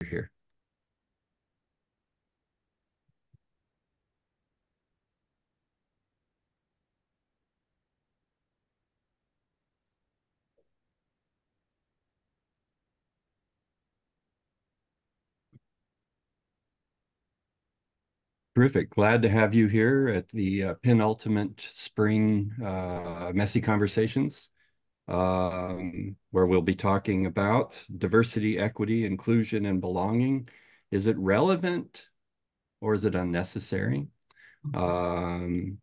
Here. Terrific. Glad to have you here at the penultimate spring Messy Conversations, where we'll be talking about diversity, equity, inclusion, and belonging. Is it relevant or is it unnecessary? And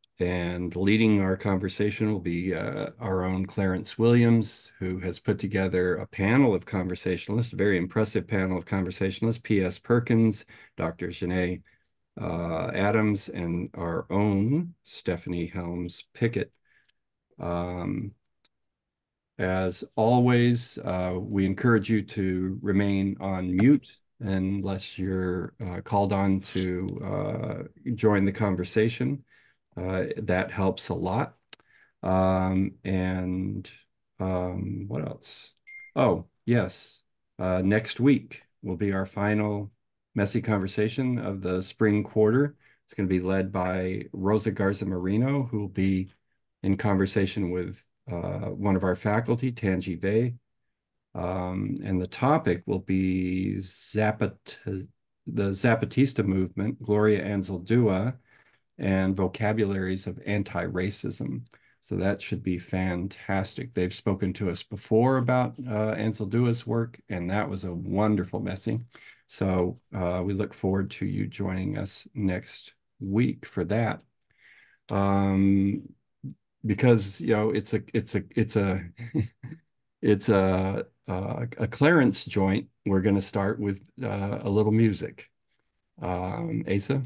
leading our conversation will be our own Clarence Williams, who has put together a panel of conversationalists, a very impressive panel of conversationalists, P.S. Perkins, Dr. Janae Adams, and our own Stephanie Helms Pickett. As always, we encourage you to remain on mute unless you're called on to join the conversation. That helps a lot. What else? Oh, yes. Next week will be our final messy conversation of the spring quarter. It's going to be led by Rosa Garza Marino, who will be in conversation with one of our faculty, Tanji Vey. And the topic will be the Zapatista movement, Gloria Anzaldúa, and vocabularies of anti-racism. So that should be fantastic. They've spoken to us before about Anzaldúa's work, and that was a wonderful messy. So we look forward to you joining us next week for that. Because it's a Clarence joint. We're going to start with a little music. Asa?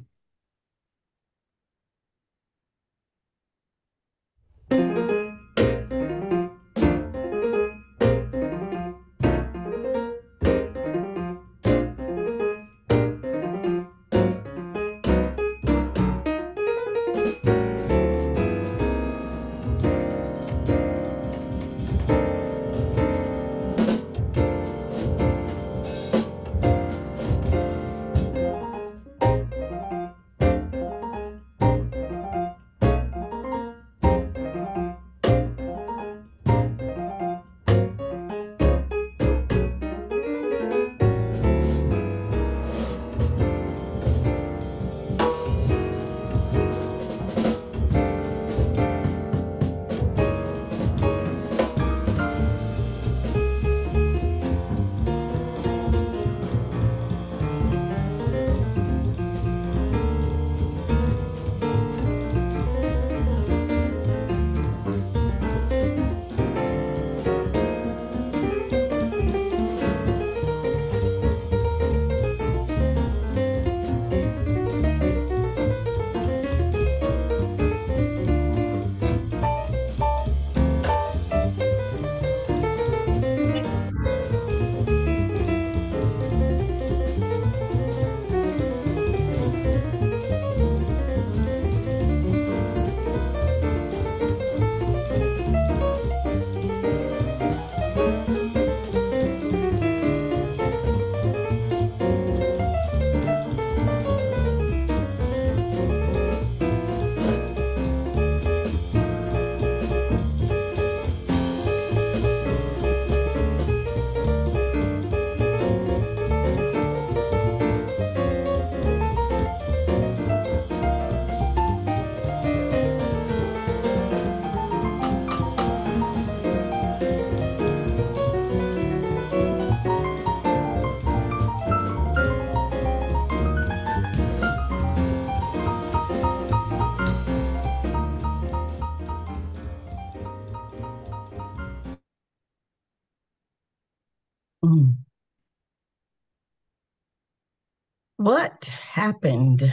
What happened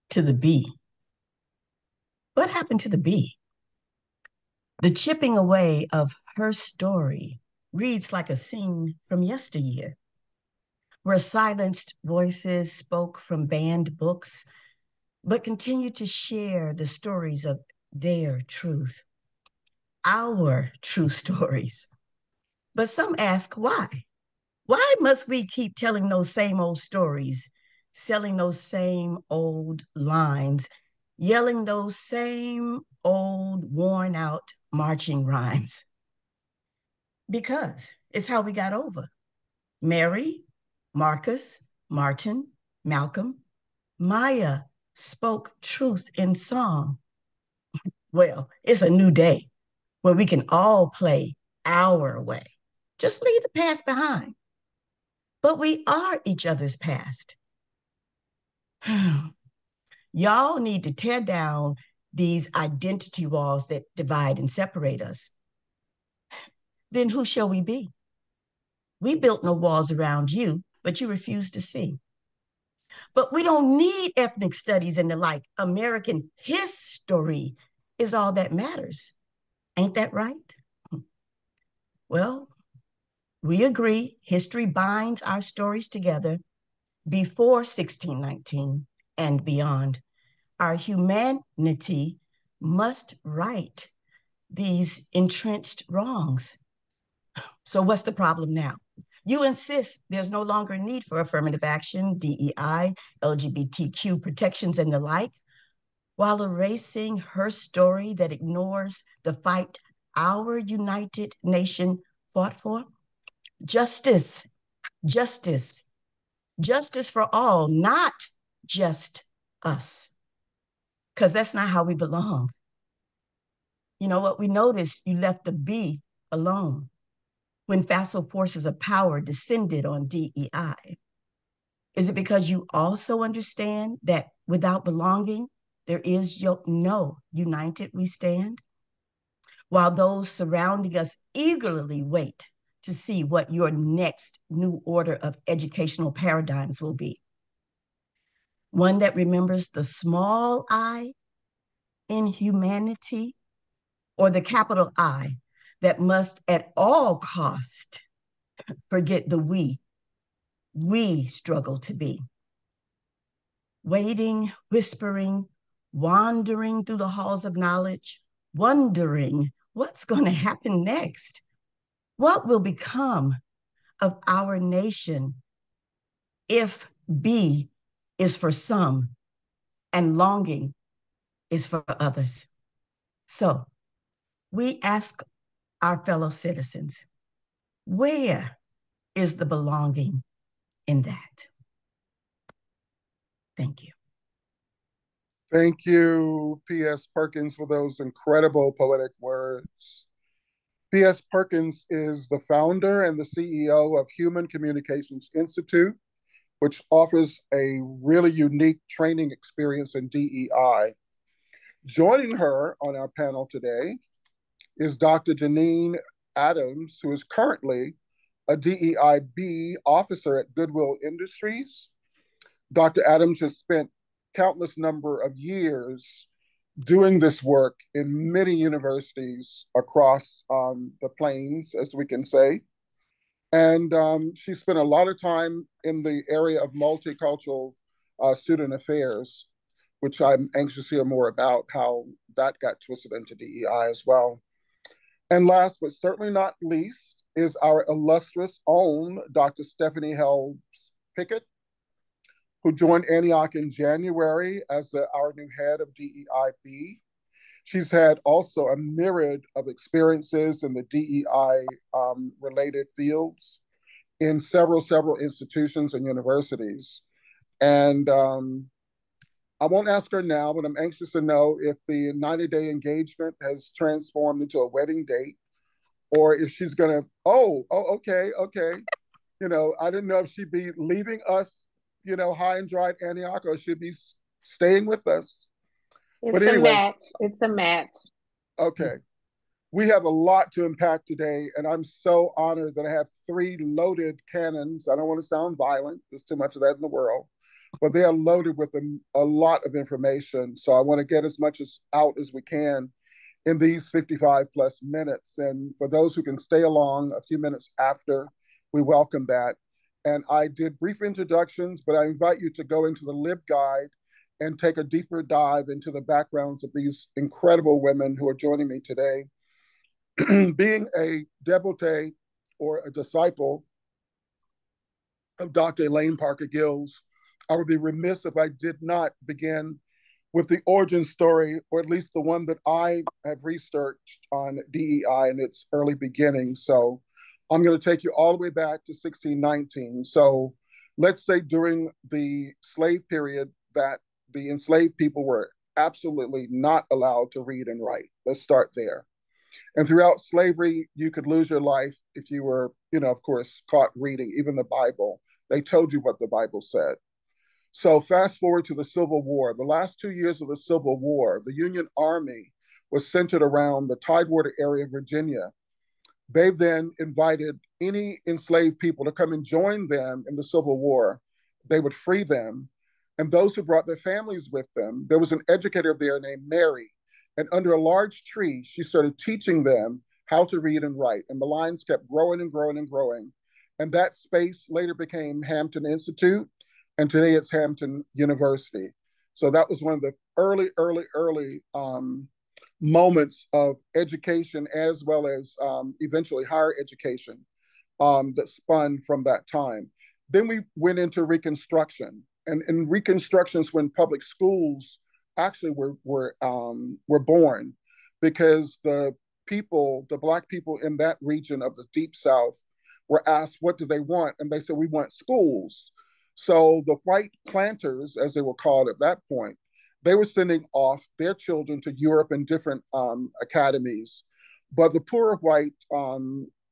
to the bee? What happened to the bee? The chipping away of her story reads like a scene from yesteryear, where silenced voices spoke from banned books, but continued to share the stories of their truth, our true stories. But some ask why. Why must we keep telling those same old stories, selling those same old lines, yelling those same old worn out marching rhymes? Because it's how we got over. Mary, Marcus, Martin, Malcolm, Maya spoke truth in song. Well, it's a new day where we can all play our way. Just leave the past behind. But we are each other's past. Y'all need to tear down these identity walls that divide and separate us. Then who shall we be? We built no walls around you, but you refuse to see. But we don't need ethnic studies and the like. American history is all that matters. Ain't that right? Well, we agree history binds our stories together before 1619 and beyond. Our humanity must right these entrenched wrongs. So, what's the problem now? You insist there's no longer a need for affirmative action, DEI, LGBTQ protections, and the like, while erasing her story that ignores the fight our united nation fought for. Justice, justice, justice for all, not just us, because that's not how we belong. You know what? We noticed you left the B alone when facile forces of power descended on DEI. Is it because you also understand that without belonging, there is no united we stand? While those surrounding us eagerly wait to see what your next new order of educational paradigms will be. One that remembers the small I in humanity, or the capital I that must at all cost forget the we struggle to be. Waiting, whispering, wandering through the halls of knowledge, wondering what's going to happen next. What will become of our nation if B is for some and longing is for others? So we ask our fellow citizens, where is the belonging in that? Thank you. Thank you, P.S. Perkins, for those incredible poetic words. P.S. Perkins is the founder and the CEO of Human Communications Institute, which offers a really unique training experience in DEI. Joining her on our panel today is Dr. Janine Adams, who is currently a DEIB officer at Goodwill Industries. Dr. Adams has spent countless number of years doing this work in many universities across the plains, as we can say. And she spent a lot of time in the area of multicultural student affairs, which I'm anxious to hear more about how that got twisted into DEI as well. And last but certainly not least is our illustrious own Dr. Stephanie Helms Pickett, who joined Antioch in January as our new head of DEIB. She's had also a myriad of experiences in the DEI related fields in several institutions and universities. And I won't ask her now, but I'm anxious to know if the 90-day engagement has transformed into a wedding date, or if she's gonna, okay. You know, I didn't know if she'd be leaving us, you know, high and dry at Antioch, or she'd be staying with us. But It's a anyway, match. It's a match. okay. We have a lot to unpack today, and I'm so honored that I have three loaded cannons. I don't want to sound violent. There's too much of that in the world, but they are loaded with a lot of information. So I want to get as much out as we can in these 55 plus minutes. And for those who can stay along a few minutes after, we welcome that. And I did brief introductions, but I invite you to go into the LibGuide and take a deeper dive into the backgrounds of these incredible women who are joining me today. Being a devotee or a disciple of Dr. Elaine Parker Gills, I would be remiss if I did not begin with the origin story, or at least the one that I have researched on DEI in its early beginnings. So I'm going to take you all the way back to 1619. So let's say during the slave period that the enslaved people were absolutely not allowed to read and write. Let's start there. And throughout slavery, you could lose your life if you were, of course, caught reading even the Bible. They told you what the Bible said. So fast forward to the Civil War. The last 2 years of the Civil War, the Union Army was centered around the Tidewater area of Virginia. They then invited any enslaved people to come and join them in the Civil War. They would free them. And those who brought their families with them, there was an educator there named Mary. And under a large tree, she started teaching them how to read and write. And the lines kept growing and growing and growing. And that space later became Hampton Institute. And today it's Hampton University. So that was one of the early moments of education, as well as eventually higher education that spun from that time. Then we went into Reconstruction, and in Reconstructions when public schools actually were born, because the Black people in that region of the Deep South were asked, what do they want? And they said, we want schools. So the white planters, as they were called at that point, they were sending off their children to Europe in different academies. But the poor white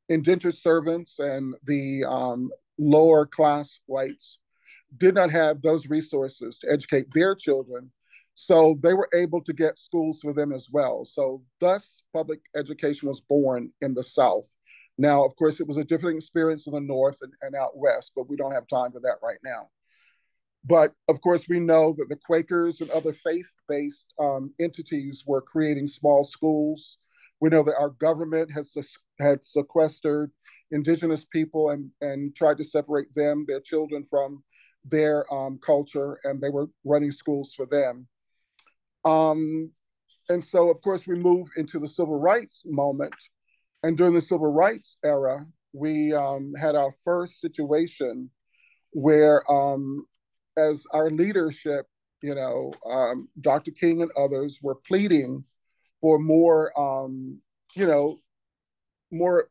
indentured servants and the lower class whites did not have those resources to educate their children. So they were able to get schools for them as well. So thus, public education was born in the South. Now, of course, it was a different experience in the North and out West, but we don't have time for that right now. But of course, we know that the Quakers and other faith-based entities were creating small schools. We know that our government had sequestered indigenous people and tried to separate them, their children, from their culture, and they were running schools for them. And so, of course, we move into the civil rights moment. And during the civil rights era, we had our first situation where, as our leadership, Dr. King and others were pleading for more, more,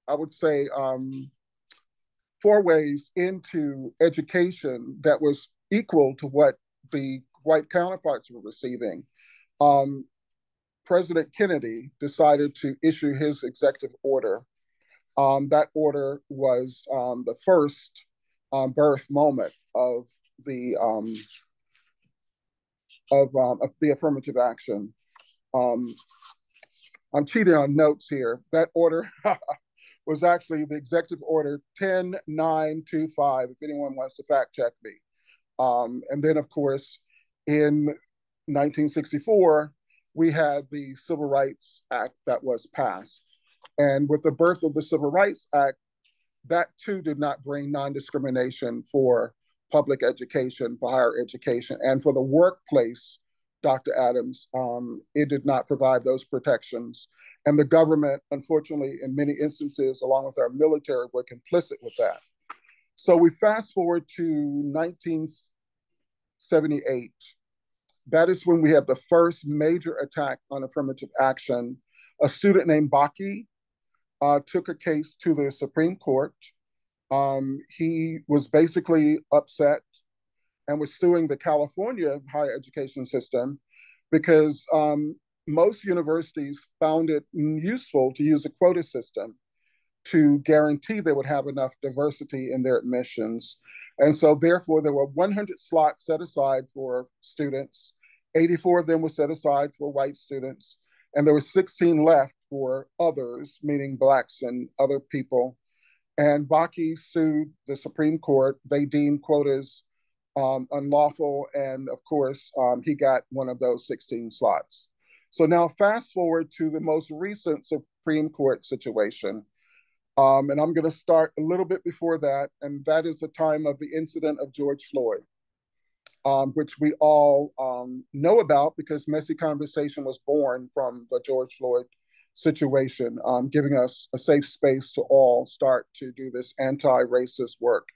I would say, forays into education that was equal to what the white counterparts were receiving. President Kennedy decided to issue his executive order. That order was the first birth moment of the affirmative action. I'm cheating on notes here. That order was actually the executive order 10925, if anyone wants to fact check me. And then, of course, in 1964, we had the Civil Rights Act that was passed. And with the birth of the Civil Rights Act, that too did not bring non-discrimination for public education, for higher education, and for the workplace, Dr. Adams, it did not provide those protections. And the government, unfortunately, in many instances, along with our military, were complicit with that. So we fast forward to 1978. That is when we had the first major attack on affirmative action. A student named Baki took a case to the Supreme Court. He was basically upset and was suing the California higher education system because most universities found it useful to use a quota system to guarantee they would have enough diversity in their admissions. And so therefore there were 100 slots set aside for students. 84 of them were set aside for white students. And there were 16 left for others, meaning Blacks and other people. And Baki sued the Supreme Court. They deemed quotas unlawful. And of course, he got one of those 16 slots. So now fast forward to the most recent Supreme Court situation. And I'm going to start a little bit before that. And that is the time of the incident of George Floyd, which we all know about because Messy Conversation was born from the George Floyd situation, giving us a safe space to all start to do this anti-racist work.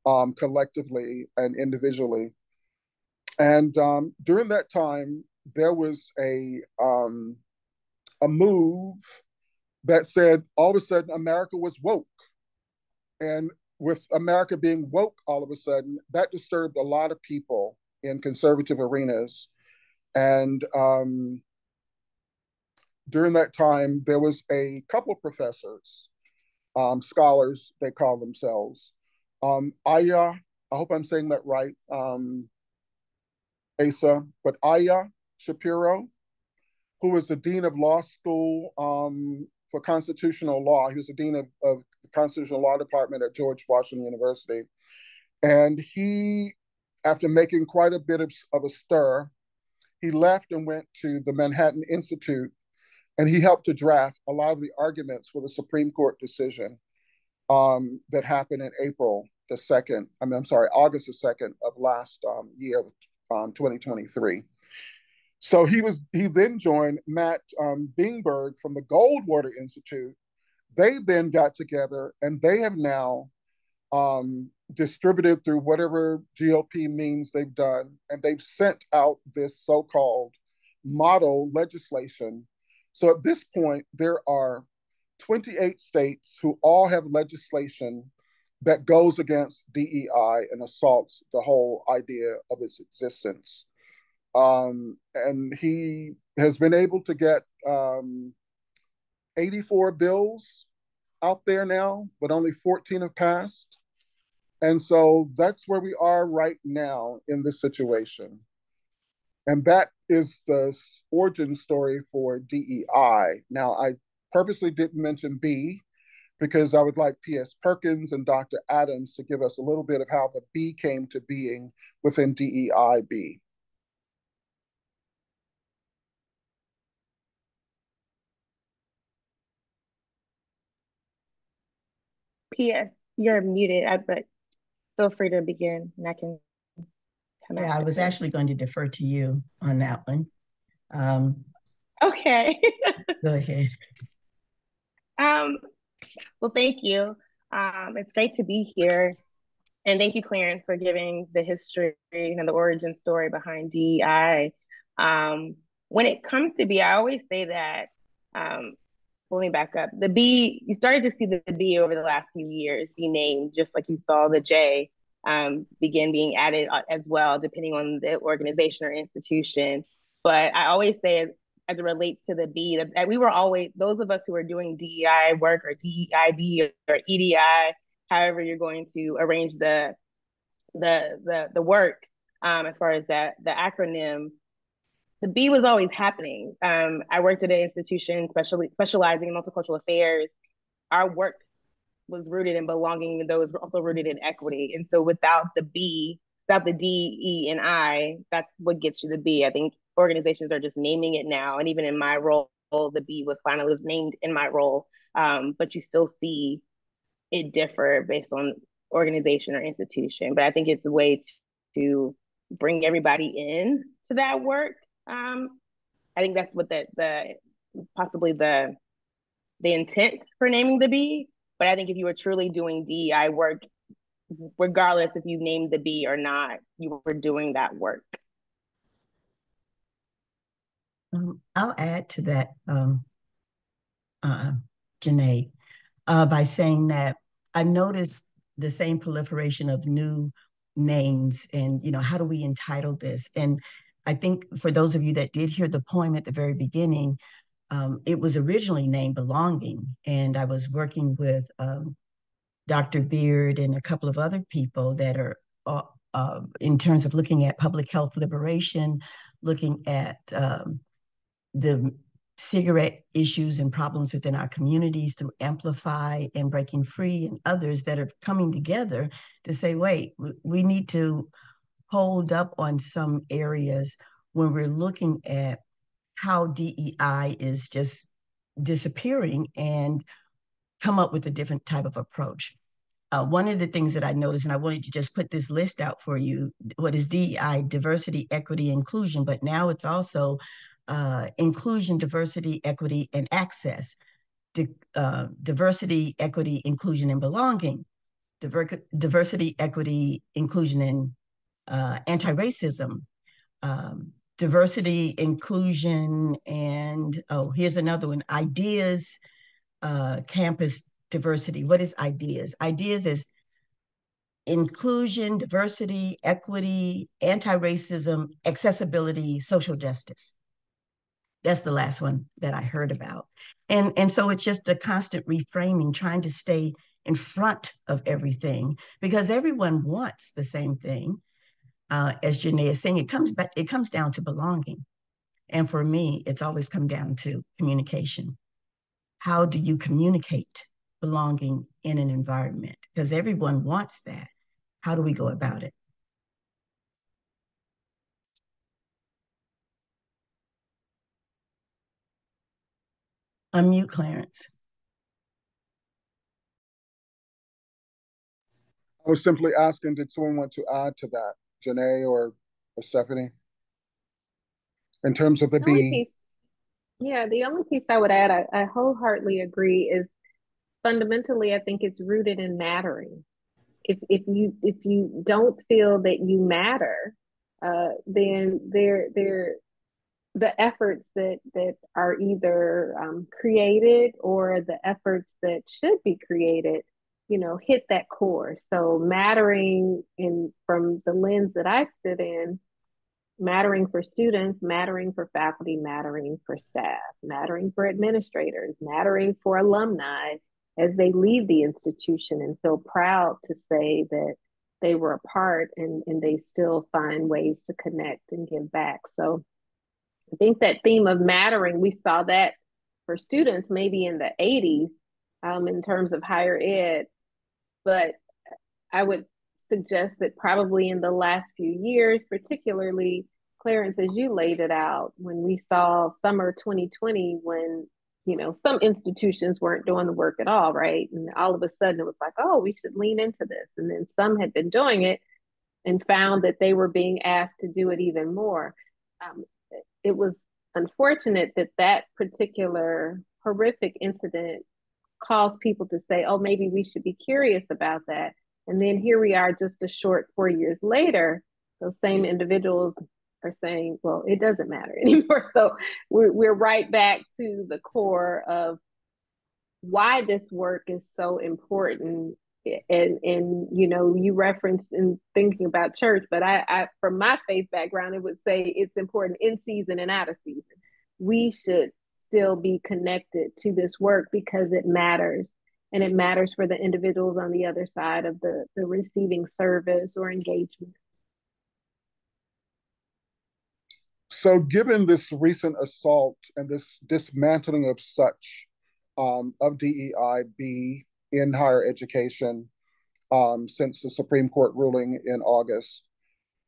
collectively and individually. And during that time, there was a move that said all of a sudden America was woke. And with America being woke all of a sudden, that disturbed a lot of people in conservative arenas. And during that time, there was a couple of professors, scholars, they call themselves. Aya, I hope I'm saying that right, Asa, but Aya Shapiro, who was the dean of law school for constitutional law. He was the dean of the constitutional law department at George Washington University. And he, after making quite a bit of a stir, he left and went to the Manhattan Institute, and he helped to draft a lot of the arguments for the Supreme Court decision that happened in August the 2nd of last year, 2023. So he then joined Matt Bingberg from the Goldwater Institute. They then got together and they have now distributed through whatever GOP means they've done, and they've sent out this so-called model legislation. So at this point, there are 28 states who all have legislation that goes against DEI and assaults the whole idea of its existence. And he has been able to get 84 bills out there now, but only 14 have passed. And so that's where we are right now in this situation. And that is the origin story for DEI. Now, I purposely didn't mention B because I would like P.S. Perkins and Dr. Adams to give us a little bit of how the B came to being within DEIB. P.S. You're muted, but feel free to begin and I can come Yeah, I was actually going to defer to you on that one. Okay. Go ahead. Well, thank you. It's great to be here. And thank you, Clarence, for giving the history and the origin story behind DEI. When it comes to B, I always say that, let me back up. The B, you started to see the B over the last few years be named, just like you saw the J begin being added as well, depending on the organization or institution. But I always say, as it relates to the B, that we were always, those of us who are doing DEI work or DEIB or EDI, however you're going to arrange the work, as far as that the acronym, the B was always happening. I worked at an institution specializing in multicultural affairs. Our work was rooted in belonging, even though it was also rooted in equity. And so without the B, without the D, E, and I, that's what gets you the B. I think organizations are just naming it now. And even in my role, the B was finally named in my role. But you still see it differ based on organization or institution. But I think it's a way to bring everybody in to that work. I think that's what the possibly the intent for naming the B. But I think if you were truly doing DEI work, regardless if you named the B or not, you were doing that work. I'll add to that, Janae, by saying that I noticed the same proliferation of new names and, how do we entitle this? And I think for those of you that did hear the poem at the very beginning, it was originally named Belonging. And I was working with Dr. Beard and a couple of other people that are in terms of looking at public health liberation, looking at the cigarette issues and problems within our communities through Amplify and Breaking Free and others that are coming together to say, wait, we need to hold up on some areas when we're looking at how DEI is just disappearing and come up with a different type of approach. One of the things that I noticed, and I wanted to just put this list out for you, what is DEI, diversity, equity, inclusion, but now it's also inclusion, diversity, equity, and access, diversity, equity, inclusion, and belonging. diversity, equity, inclusion, and anti-racism, diversity, inclusion, and here's another one, ideas, campus diversity. What is ideas? Ideas is inclusion, diversity, equity, anti-racism, accessibility, social justice. That's the last one that I heard about. And so it's just a constant reframing, trying to stay in front of everything because everyone wants the same thing. As Janae is saying, it comes down to belonging. And for me, it's always come down to communication. How do you communicate belonging in an environment? Because everyone wants that. How do we go about it? Unmute Clarence. I was simply asking, did someone want to add to that, Janae or Stephanie, in terms of the The only B? piece, yeah, the only piece I would add, I wholeheartedly agree, is fundamentally, I think it's rooted in mattering. If you don't feel that you matter, then the efforts that are either created or the efforts that should be created, hit that core. So mattering in from the lens that I sit in, mattering for students, mattering for faculty, mattering for staff, mattering for administrators, mattering for alumni as they leave the institution and feel proud to say that they were a part and they still find ways to connect and give back. So I think that theme of mattering, we saw that for students maybe in the 80s in terms of higher ed, but I would suggest that probably in the last few years, particularly Clarence, as you laid it out, when we saw summer 2020, when some institutions weren't doing the work at all, right? And all of a sudden it was like, oh, we should lean into this. And then some had been doing it and found that they were being asked to do it even more. Um, it was unfortunate that that particular horrific incident caused people to say, oh, maybe we should be curious about that. And then here we are just a short 4 years later, those same individuals are saying, well, it doesn't matter anymore. So we're right back to the core of why this work is so important. And you referenced in thinking about church, but I from my faith background, it would say it's important in season and out of season. We should still be connected to this work because it matters, and it matters for the individuals on the other side of the receiving service or engagement. So, given this recent assault and this dismantling of such of DEIB in higher education since the Supreme Court ruling in August,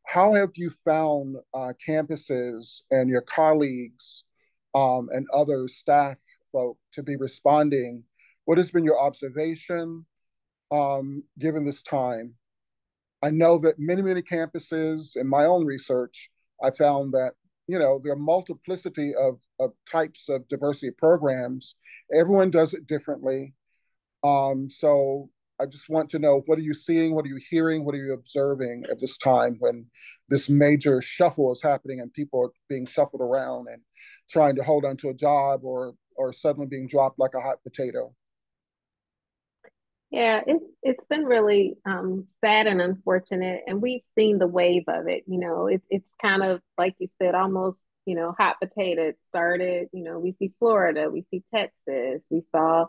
how have you found campuses and your colleagues and other staff folk to be responding? What has been your observation given this time? I know that many campuses, in my own research, I found that there are multiplicity of types of diversity programs. Everyone does it differently. So I just want to know, what are you seeing? What are you hearing? What are you observing at this time when this major shuffle is happening and people are being shuffled around and trying to hold on to a job or suddenly being dropped like a hot potato? Yeah, it's been really sad and unfortunate, and we've seen the wave of it. It's kind of like you said, almost hot potato. It started. We see Florida, we see Texas, we saw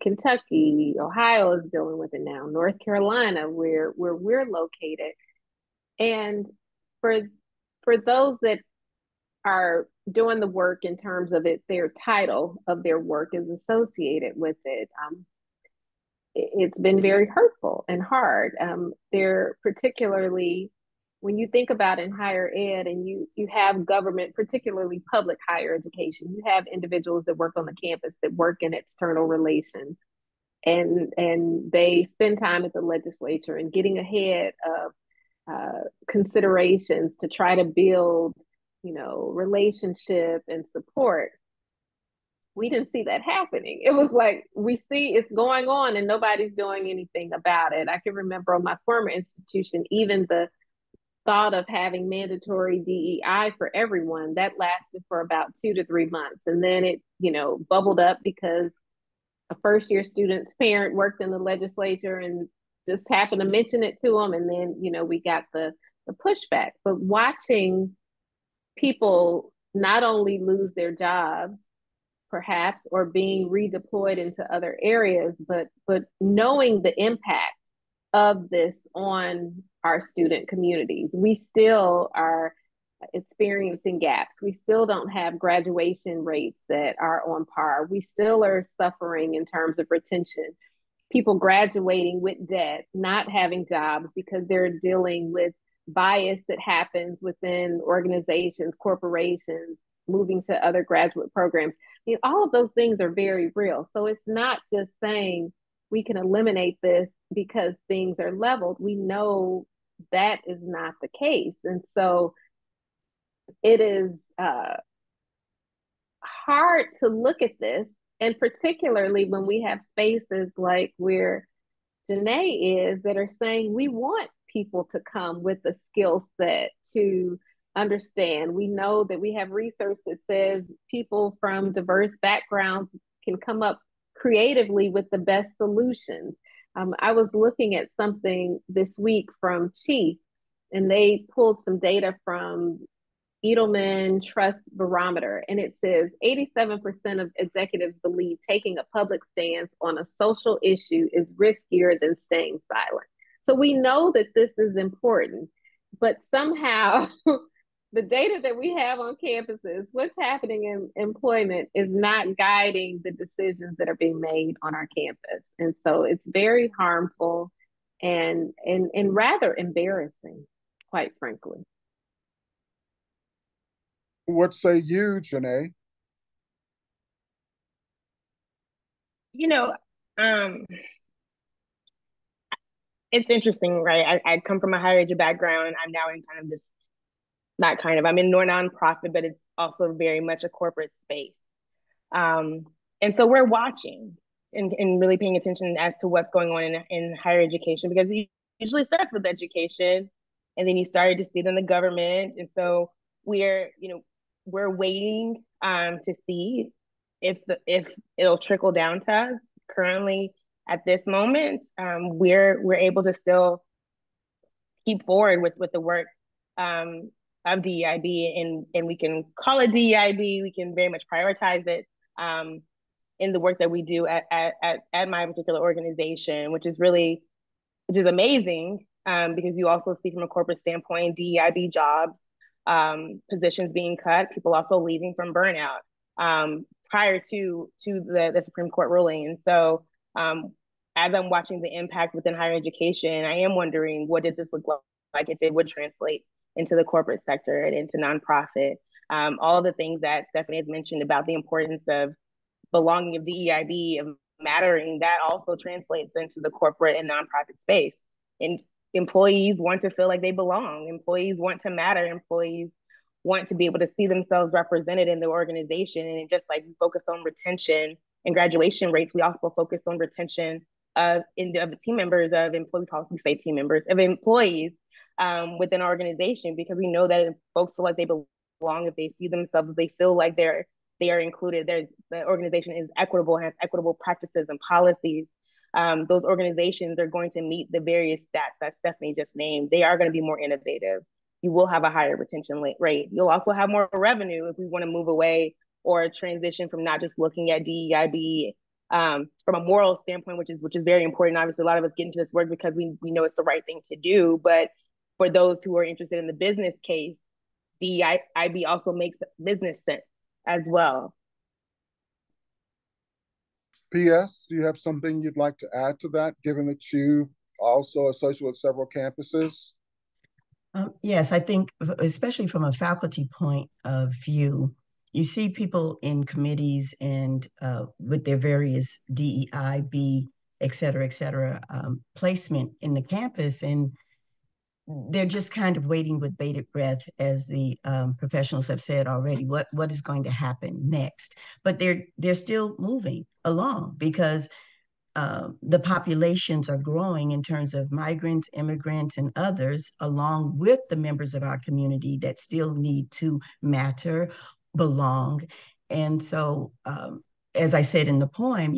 Kentucky, Ohio is dealing with it now, North Carolina, where we're located, and for those that are doing the work in terms of it, their title of their work is associated with it. It's been very hurtful and hard. They're particularly, when you think about in higher ed and you have government, particularly public higher education, you have individuals that work on the campus that work in external relations, and they spend time at the legislature and getting ahead of considerations to try to build relationship and support. we didn't see that happening. It was like, we see it's going on and nobody's doing anything about it. I can remember on my former institution, even the thought of having mandatory DEI for everyone, that lasted for about 2 to 3 months. And then it, bubbled up because a first year student's parent worked in the legislature and just happened to mention it to them. And then, we got the pushback. But watching people not only lose their jobs, perhaps, or being redeployed into other areas, but knowing the impact of this on our student communities. We still are experiencing gaps. We still don't have graduation rates that are on par. We still are suffering in terms of retention. People graduating with debt, not having jobs because they're dealing with bias that happens within organizations, corporations, moving to other graduate programs. I mean, all of those things are very real. So it's not just saying we can eliminate this because things are leveled. We know that is not the case. And so it is hard to look at this, and particularly when we have spaces like where Janae is that are saying we want people to come with a skill set to understand. We know that we have research that says people from diverse backgrounds can come up creatively with the best solutions. I was looking at something this week from Chief, and they pulled some data from Edelman Trust Barometer, and it says 87% of executives believe taking a public stance on a social issue is riskier than staying silent. So we know that this is important, but somehow the data that we have on campuses, what's happening in employment, is not guiding the decisions that are being made on our campus. And so it's very harmful and rather embarrassing, quite frankly. What say you, Janae? It's interesting, right? I come from a higher ed background. I'm now in kind of this, not kind of, I'm in more nonprofit, but it's also very much a corporate space. And so we're watching and really paying attention as to what's going on in higher education, because it usually starts with education, and then you started to see it in the government. And so we're waiting to see if it'll trickle down to us. Currently, at this moment, we're able to still keep forward with the work of DEIB, and we can call it DEIB. We can very much prioritize it in the work that we do at my particular organization, which is amazing, because you also see from a corporate standpoint, DEIB jobs, positions being cut, people also leaving from burnout prior to the Supreme Court ruling. And so as I'm watching the impact within higher education, I am wondering, what does this look like if it would translate into the corporate sector and into nonprofit? All of the things that Stephanie has mentioned about the importance of belonging of DEIB, of mattering, that also translates into the corporate and nonprofit space. And employees want to feel like they belong. Employees want to matter. Employees want to be able to see themselves represented in the organization. And just like we focus on retention and graduation rates, we also focus on retention of team members, of employees, we say team members, of employees within our organization, because we know that if folks feel like they belong, if they see themselves, if they feel like they are included, the organization is equitable, has equitable practices and policies, those organizations are going to meet the various stats that Stephanie just named. They are going to be more innovative. You will have a higher retention rate. You'll also have more revenue if we want to move away or transition from not just looking at DEIB from a moral standpoint, which is very important. Obviously, a lot of us get into this work because we know it's the right thing to do. But for those who are interested in the business case, DEIB also makes business sense as well. PS, do you have something you'd like to add to that, given that you also associate with several campuses? Yes, I think, especially from a faculty point of view, you see people in committees and with their various DEIB, et cetera, placement in the campus. And they're just kind of waiting with bated breath, as the professionals have said already. What is going to happen next? But they're still moving along because the populations are growing in terms of migrants, immigrants, and others, along with the members of our community that still need to matter, belong. And so, as I said in the poem,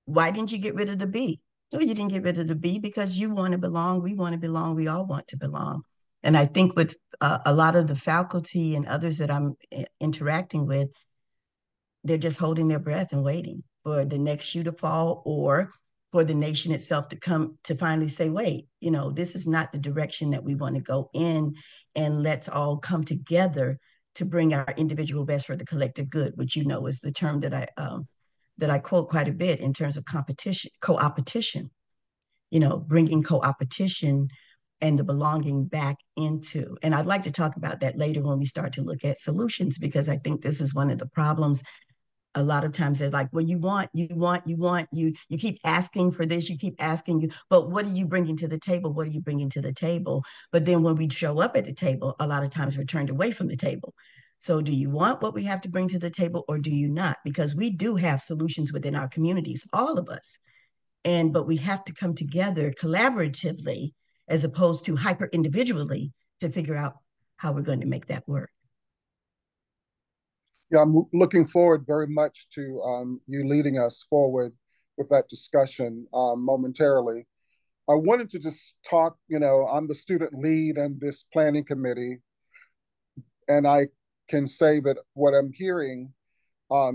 why didn't you get rid of the bee? No, you didn't get rid of the bee because you want to belong. We want to belong. We all want to belong. And I think with a lot of the faculty and others that I'm interacting with, they're just holding their breath and waiting for the next shoe to fall, or for the nation itself to come to finally say, wait, this is not the direction that we want to go in, and let's all come together to bring our individual best for the collective good, which is the term that I quote quite a bit in terms of competition, co-opetition, bringing co-opetition and the belonging back into. And I'd like to talk about that later when we start to look at solutions, because I think this is one of the problems. A lot of times they're like, well, you keep asking for this, you keep asking, but what are you bringing to the table? What are you bringing to the table? But then when we show up at the table, a lot of times we're turned away from the table. So do you want what we have to bring to the table, or do you not? Because we do have solutions within our communities, all of us. But we have to come together collaboratively as opposed to hyper individually to figure out how we're going to make that work. Yeah, I'm looking forward very much to you leading us forward with that discussion momentarily. I wanted to just talk, I'm the student lead in this planning committee, and I can say that what I'm hearing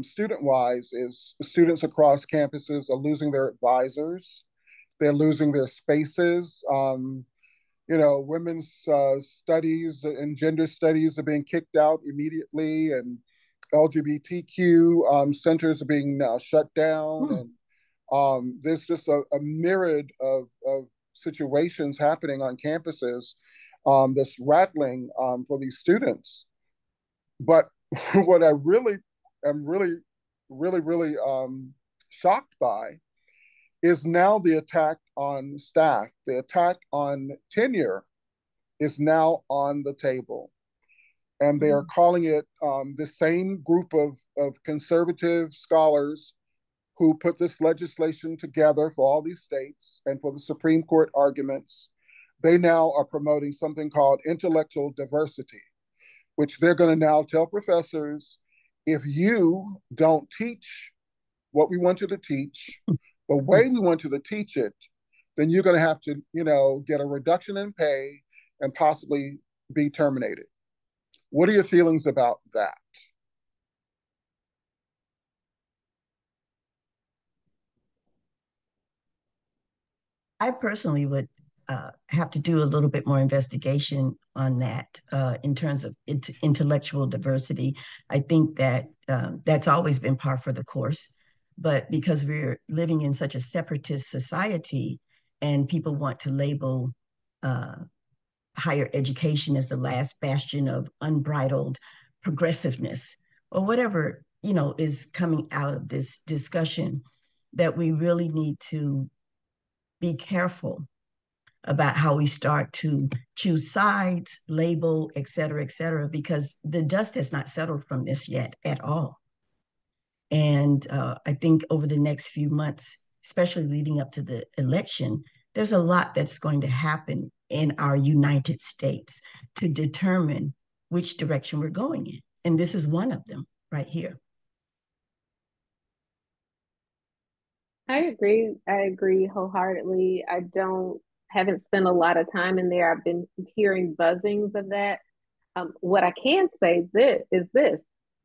student-wise is students across campuses are losing their advisors. They're losing their spaces. Women's studies and gender studies are being kicked out immediately, and LGBTQ centers are being now shut down. And there's just a myriad of situations happening on campuses that's rattling for these students. But what I really am really shocked by is now the attack on staff. The attack on tenure is now on the table. And they are calling it the same group of conservative scholars who put this legislation together for all these states and for the Supreme Court arguments. They now are promoting something called intellectual diversity, which they're going to now tell professors, if you don't teach what we want you to teach, the way we want you to teach it, then you're going to have to, get a reduction in pay and possibly be terminated. What are your feelings about that? I personally would have to do a little bit more investigation on that in terms of intellectual diversity. I think that that's always been par for the course, but because we're living in such a separatist society and people want to label uh, higher education as the last bastion of unbridled progressiveness, or whatever, is coming out of this discussion, that we really need to be careful about how we start to choose sides, label, et cetera, because the dust has not settled from this yet at all. And I think over the next few months, especially leading up to the election, there's a lot that's going to happen in our United States to determine which direction we're going in. And this is one of them right here. I agree wholeheartedly. Haven't spent a lot of time in there. I've been hearing buzzings of that. What I can say is this.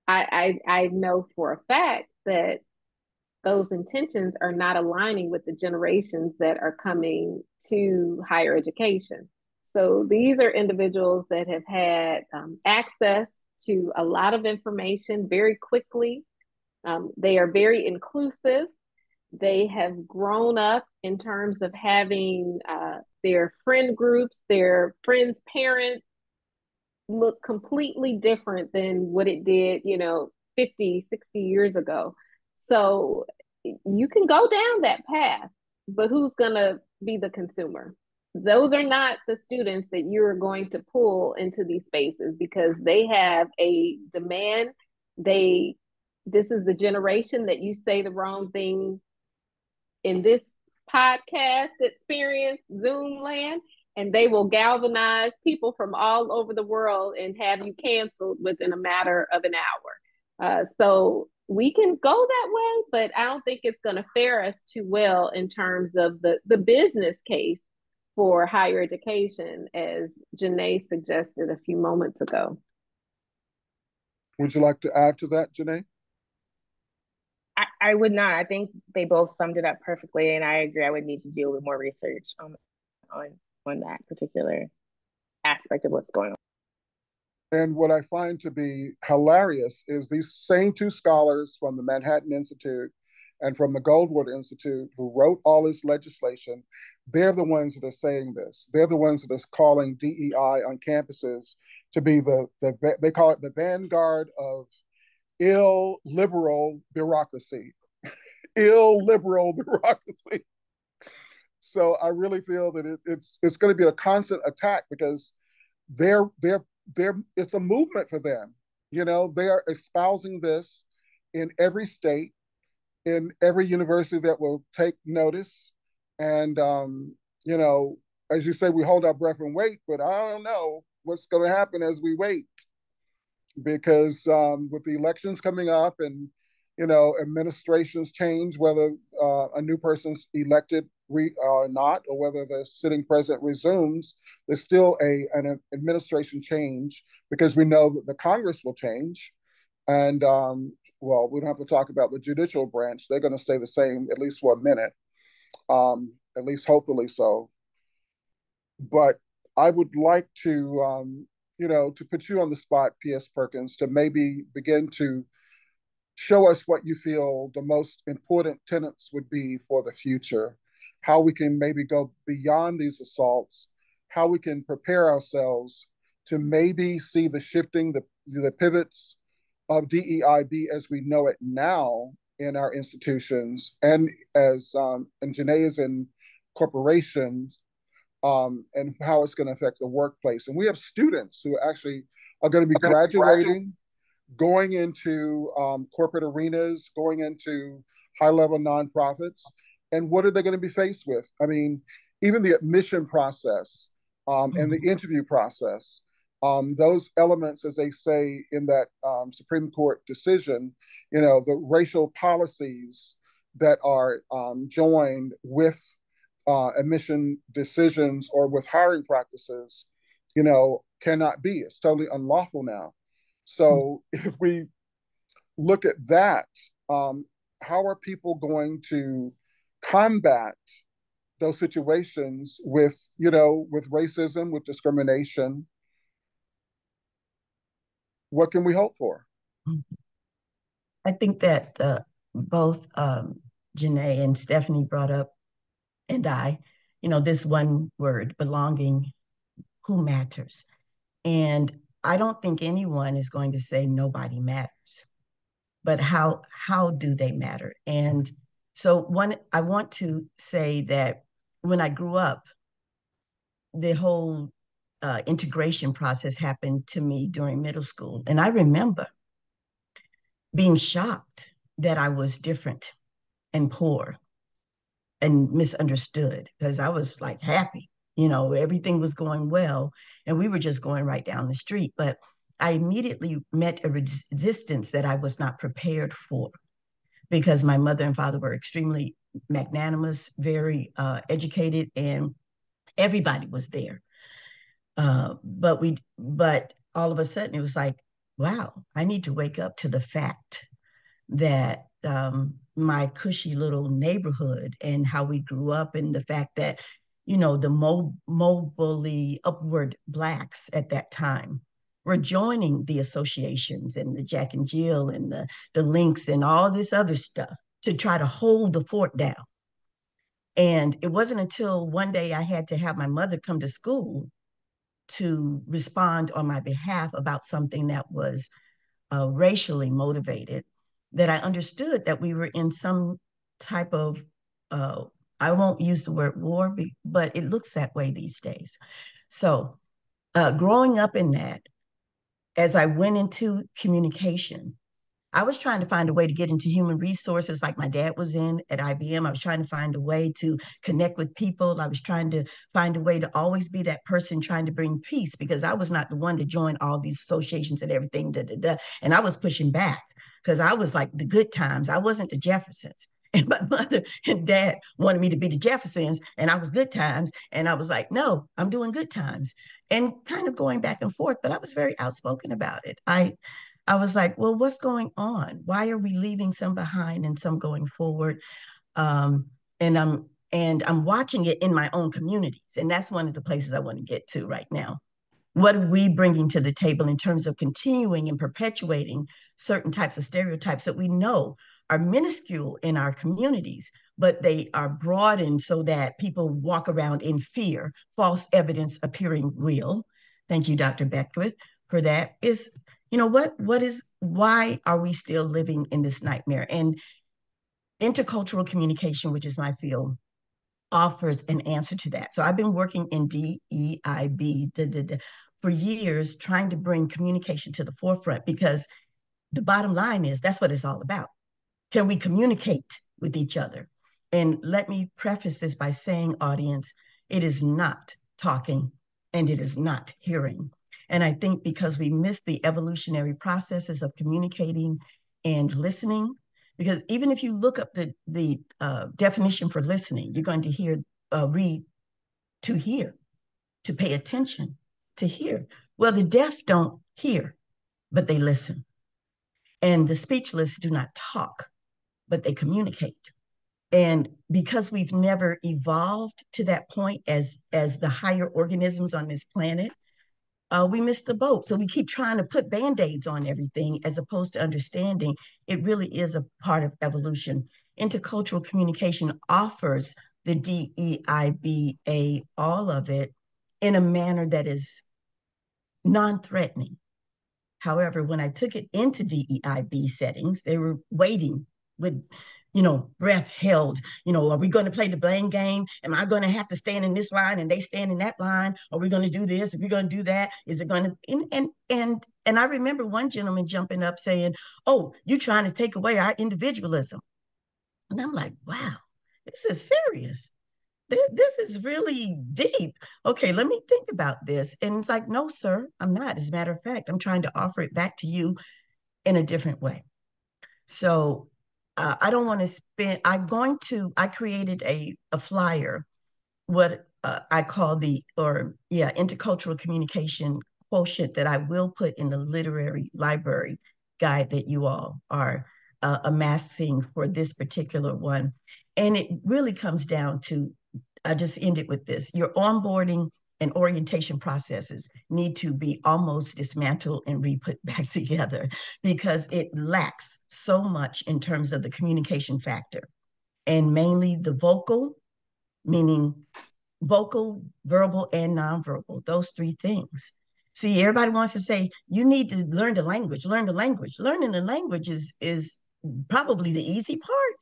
I know for a fact that those intentions are not aligning with the generations that are coming to higher education. So these are individuals that have had access to a lot of information very quickly. They are very inclusive. They have grown up in terms of having their friend groups, their friends' parents look completely different than what it did, 50, 60 years ago. So you can go down that path, but who's going to be the consumer? those are not the students that you're going to pull into these spaces because they have a demand. This is the generation that you say the wrong thing in this podcast experience, Zoom land, and they will galvanize people from all over the world and have you canceled within a matter of an hour. So we can go that way, but I don't think it's going to fare us too well in terms of the business case for higher education, as Janae suggested a few moments ago. Would you like to add to that, Janae? I would not. I think they both summed it up perfectly, and I agree. I would need to do a little more research on that particular aspect of what's going on. And what I find to be hilarious is these same two scholars from the Manhattan Institute and from the Goldwater Institute who wrote all this legislation, they're the ones that are saying this. They're the ones that are calling DEI on campuses to be they call it the vanguard of illiberal bureaucracy. Illiberal bureaucracy. So I really feel that it's going to be a constant attack because they're it's a movement for them. You know, they are espousing this in every state, in every university that will take notice. And you know, as you say, we hold our breath and wait, but I don't know what's going to happen as we wait, because with the elections coming up and you know administrations change, whether a new person's elected or not, or whether the sitting president resumes, there's still an administration change because we know that the Congress will change. And well, we don't have to talk about the judicial branch. They're going to stay the same, at least for a minute, at least hopefully so. But I would like to, you know, to put you on the spot, P.S. Perkins, to maybe begin to show us what you feel the most important tenets would be for the future, how we can maybe go beyond these assaults, how we can prepare ourselves to maybe see the shifting, the pivots of DEIB as we know it now in our institutions and as and Janae is in corporations, and how it's going to affect the workplace. And we have students who actually are going to be graduating, going into corporate arenas, going into high-level nonprofits. And what are they going to be faced with? I mean, even the admission process and the interview process, those elements, as they say in that Supreme Court decision, you know, the racial policies that are joined with admission decisions or with hiring practices, you know, cannot be. It's totally unlawful now. So if we look at that, how are people going to combat those situations with, you know, with racism, with discrimination? What can we hope for? I think that both Janae and Stephanie brought up, and you know, this one word, belonging, who matters. And I don't think anyone is going to say nobody matters, but how do they matter? And so I want to say that when I grew up, the whole integration process happened to me during middle school. And I remember being shocked that I was different and poor and misunderstood because I was like happy, you know, everything was going well and we were just going right down the street. But I immediately met a resistance that I was not prepared for because my mother and father were extremely magnanimous, very educated, and everybody was there. But all of a sudden it was like, wow, I need to wake up to the fact that my cushy little neighborhood and how we grew up, and the fact that, you know, the mobily upward Blacks at that time were joining the associations and the Jack and Jill and the Links and all this other stuff to try to hold the fort down. And it wasn't until one day I had to have my mother come to school to respond on my behalf about something that was racially motivated that I understood that we were in some type of I won't use the word war, but it looks that way these days. So growing up in that, as I went into communication, I was trying to find a way to get into human resources like my dad was in at IBM. I was trying to find a way to connect with people. I was trying to find a way to always be that person trying to bring peace because I was not the one to join all these associations and everything. And I was pushing back because I was like the good times. I wasn't the Jeffersons. And my mother and dad wanted me to be the Jeffersons, and I was good times. And I was like, no, I'm doing good times. And kind of going back and forth, but I was very outspoken about it. I was like, well, what's going on? Why are we leaving some behind and some going forward? Um, and I'm watching it in my own communities, and that's one of the places I want to get to right now. What are we bringing to the table in terms of continuing and perpetuating certain types of stereotypes that we know are minuscule in our communities, but they are broadened so that people walk around in fear, false evidence appearing real. Thank you, Dr. Beckwith, for that. Is why are we still living in this nightmare? And intercultural communication, which is my field, offers an answer to that. So I've been working in DEIB for years, trying to bring communication to the forefront because the bottom line is that's what it's all about. Can we communicate with each other? And let me preface this by saying, audience, it is not talking and it is not hearing. And I think because we miss the evolutionary processes of communicating and listening, because even if you look up the definition for listening, you're going to read to hear, to pay attention, to hear. Well, the deaf don't hear, but they listen. And the speechless do not talk, but they communicate. And because we've never evolved to that point as the higher organisms on this planet, we missed the boat. So we keep trying to put band-aids on everything as opposed to understanding it really is a part of evolution. Intercultural communication offers the DEIBA, all of it, in a manner that is non-threatening. However, when I took it into DEIB settings, they were waiting with, breath held. Are we going to play the blame game? Am I going to have to stand in this line and they stand in that line? Are we going to do this? Are we going to do that? Is it going to? And I remember one gentleman jumping up saying, "Oh, you're trying to take away our individualism." And I'm like, wow, this is serious. This is really deep. Okay, let me think about this. And it's like, no, sir, I'm not. As a matter of fact, I'm trying to offer it back to you in a different way. So I don't want to spend, I created a flyer, what I call intercultural communication quotient that I will put in the literary library guide that you all are amassing for this particular one. And it really comes down to, I just ended with this, your onboarding and orientation processes need to be almost dismantled and re-put back together because it lacks so much in terms of the communication factor, and mainly the vocal, meaning vocal, verbal, and nonverbal, those three things. See, everybody wants to say, you need to learn the language, learn the language. Learning the language is probably the easy part.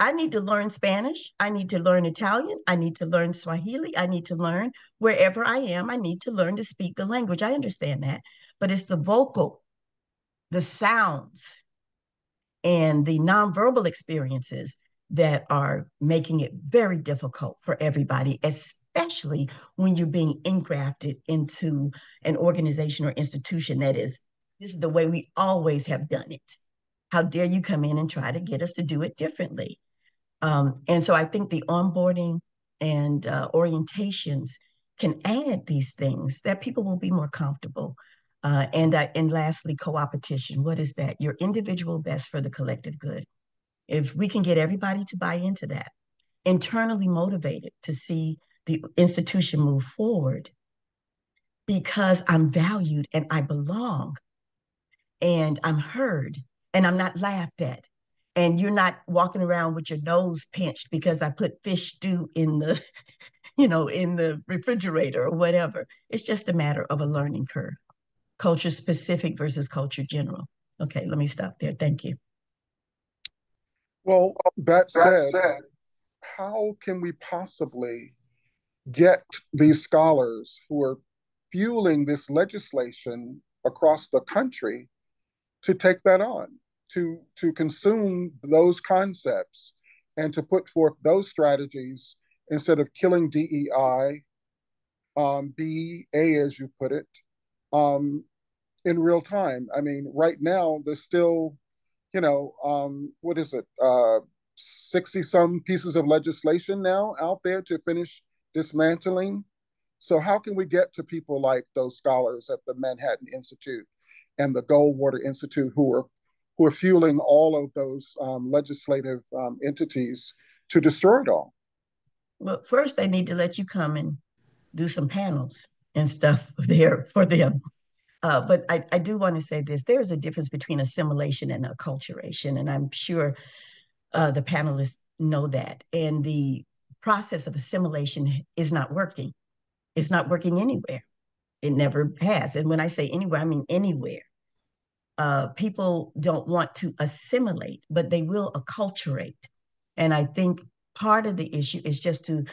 I need to learn Spanish. I need to learn Italian. I need to learn Swahili. I need to learn wherever I am. I need to learn to speak the language. I understand that. But it's the vocal, the sounds, and the nonverbal experiences that are making it very difficult for everybody, especially when you're being engrafted into an organization or institution this is the way we always have done it. How dare you come in and try to get us to do it differently? And so I think the onboarding and orientations can add these things that people will be more comfortable. And lastly, co-opetition. What is that? Your individual best for the collective good. If we can get everybody to buy into that, internally motivated to see the institution move forward because I'm valued and I belong and I'm heard and I'm not laughed at. And you're not walking around with your nose pinched because I put fish stew in the, in the refrigerator or whatever. It's just a matter of a learning curve, culture specific versus culture general. Okay, let me stop there. Thank you. Well, that said, how can we possibly get these scholars who are fueling this legislation across the country to take that on, to consume those concepts, and to put forth those strategies instead of killing DEI, BA as you put it, in real time. I mean, right now there's still, what is it, 60 some pieces of legislation now out there to finish dismantling. So how can we get to people like those scholars at the Manhattan Institute and the Goldwater Institute who are fueling all of those legislative entities to destroy it all? Well, first they need to let you come and do some panels and stuff there for them. But I do want to say this. There's a difference between assimilation and acculturation, and I'm sure the panelists know that. And the process of assimilation is not working. It's not working anywhere. It never has. And when I say anywhere, I mean anywhere. People don't want to assimilate, but they will acculturate. And I think part of the issue is just to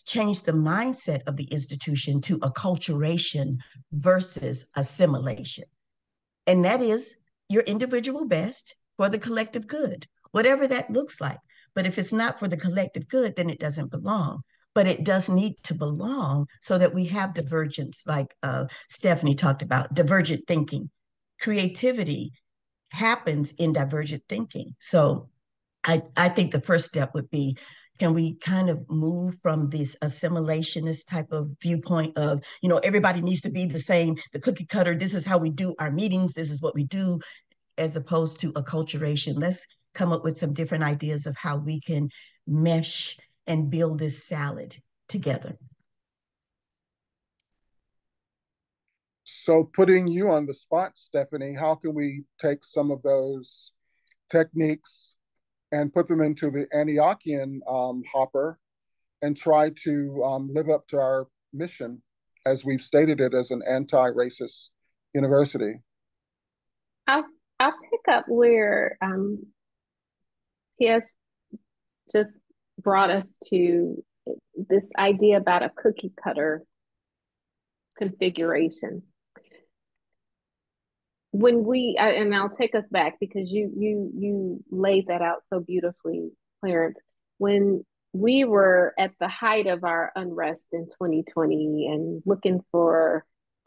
change the mindset of the institution to acculturation versus assimilation. And that is your individual best for the collective good, whatever that looks like. But if it's not for the collective good, then it doesn't belong. But it does need to belong so that we have divergence, like Stephanie talked about, divergent thinking. Creativity happens in divergent thinking. So I think the first step would be, can we kind of move from this assimilationist type of viewpoint of, everybody needs to be the same, the cookie cutter, this is how we do our meetings, this is what we do, as opposed to acculturation. Let's come up with some different ideas of how we can mesh and build this salad together. So putting you on the spot, Stephanie, how can we take some of those techniques and put them into the Antiochian hopper and try to live up to our mission as we've stated it as an anti-racist university? I'll I'll pick up where PS just brought us to this idea about a cookie cutter configuration. When we and I'll take us back because you laid that out so beautifully, Clarence. When we were at the height of our unrest in 2020 and looking for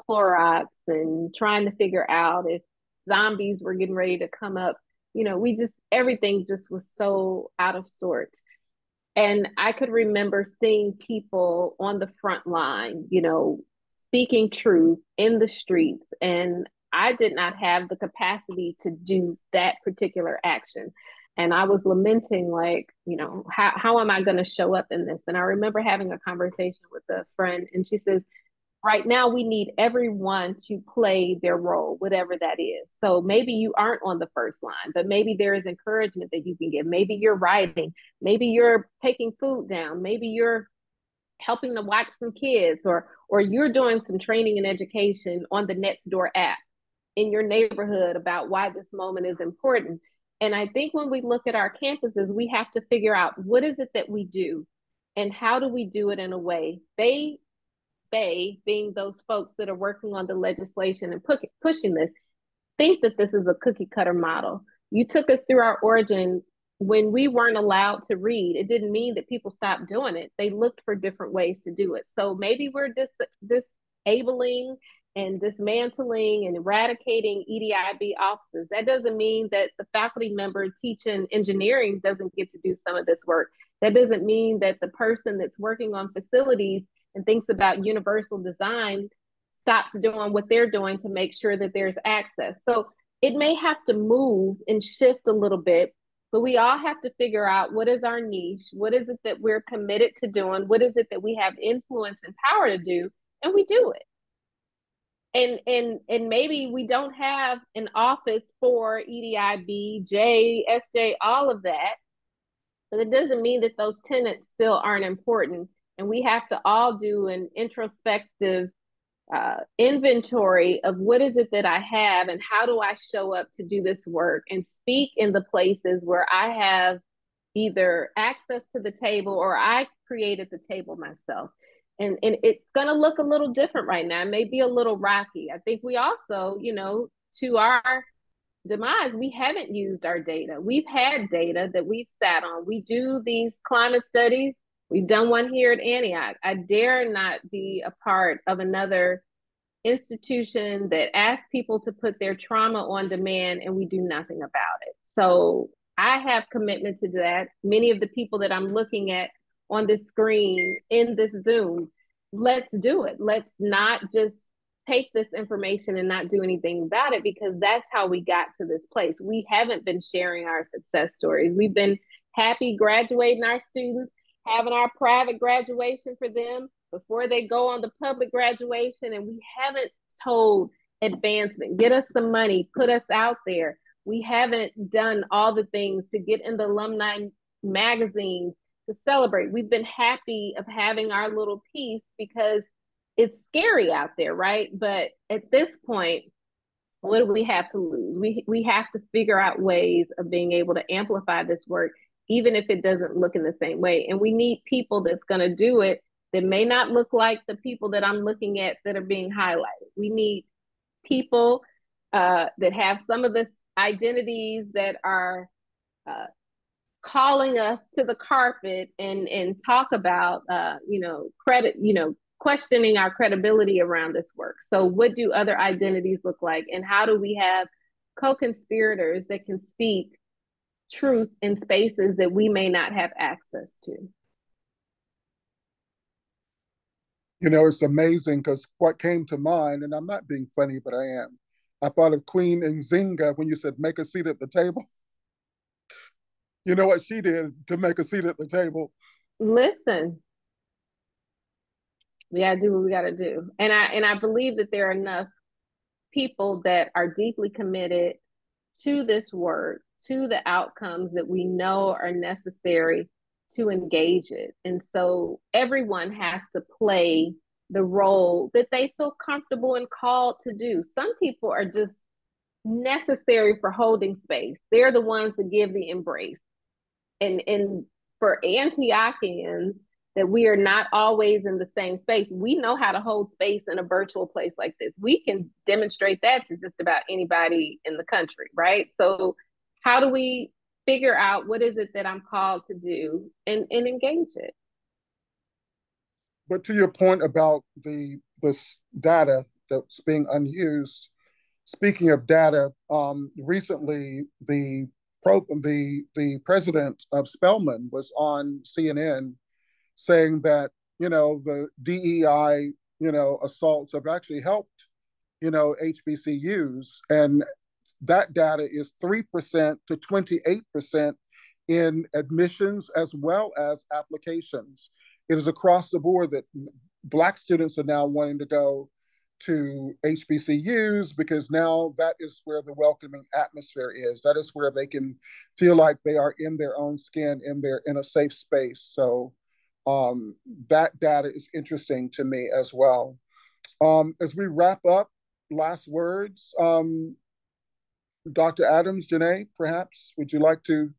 Clorox and trying to figure out if zombies were getting ready to come up, we just everything just was so out of sorts. And I could remember seeing people on the front line, speaking truth in the streets. And I did not have the capacity to do that particular action. And I was lamenting, like, how am I going to show up in this? And I remember having a conversation with a friend, and she says, right now we need everyone to play their role, whatever that is. So maybe you aren't on the first line, but maybe there is encouragement that you can give. Maybe you're writing, maybe you're taking food down, maybe you're helping to watch some kids, or you're doing some training and education on the Nextdoor app in your neighborhood about why this moment is important. And I think when we look at our campuses, we have to figure out what is it that we do and how do we do it in a way they being those folks that are working on the legislation and pushing this, think that this is a cookie cutter model. You took us through our origin. When we weren't allowed to read, it didn't mean that people stopped doing it. They looked for different ways to do it. So maybe we're disabling and dismantling and eradicating EDIB offices. That doesn't mean that the faculty member teaching engineering doesn't get to do some of this work. That doesn't mean that the person that's working on facilities and thinks about universal design stops doing what they're doing to make sure that there's access. So it may have to move and shift a little bit, but we all have to figure out what is our niche, what is it that we're committed to doing, what is it that we have influence and power to do, and we do it. And maybe we don't have an office for EDIB, J, SJ, all of that, but it doesn't mean that those tenants still aren't important. And we have to all do an introspective inventory of what is it that I have and how do I show up to do this work and speak in the places where I have, either access to the table or I created the table myself. And it's going to look a little different right now. It may be a little rocky. I think we also, to our demise, we haven't used our data. We've had data that we've sat on. We do these climate studies. We've done one here at Antioch. I dare not be a part of another institution that asks people to put their trauma on demand and we do nothing about it. So I have commitment to that. Many of the people that I'm looking at on this screen in this Zoom, let's do it. Let's not just take this information and not do anything about it, because that's how we got to this place. We haven't been sharing our success stories. We've been happy graduating our students, having our private graduation for them before they go on the public graduation, and we haven't told advancement, get us some money, put us out there. We haven't done all the things to get in the alumni magazines to celebrate. We've been happy of having our little piece because it's scary out there, right? But at this point, what do we have to lose? We have to figure out ways of being able to amplify this work, even if it doesn't look in the same way. And we need people that's going to do it that may not look like the people that I'm looking at that are being highlighted. We need people that have some of the identities that are calling us to the carpet and talk about, credit, questioning our credibility around this work. So what do other identities look like? And how do we have co-conspirators that can speak truth in spaces that we may not have access to? It's amazing because what came to mind, and I'm not being funny, but I am. I thought of Queen Nzinga when you said make a seat at the table. You know what she did to make a seat at the table? Listen, we gotta do what we gotta do. And I believe that there are enough people that are deeply committed to this work, to the outcomes that we know are necessary to engage it. And so everyone has to play the role that they feel comfortable and called to do. Some people are just necessary for holding space. They're the ones that give the embrace. And for Antiochians, that we are not always in the same space. We know how to hold space in a virtual place like this. We can demonstrate that to just about anybody in the country, right? So how do we figure out what is it that I'm called to do and engage it? But to your point about this data that's being unused, speaking of data, recently the president of Spelman was on CNN saying that the DEI assaults have actually helped HBCUs, and that data is 3% to 28% in admissions as well as applications. It is across the board that Black students are now wanting to go to HBCUs because now that is where the welcoming atmosphere is. That is where they can feel like they are in their own skin, in a safe space. So that data is interesting to me as well. As we wrap up, last words, Dr. Adams, Janae, perhaps, would you like to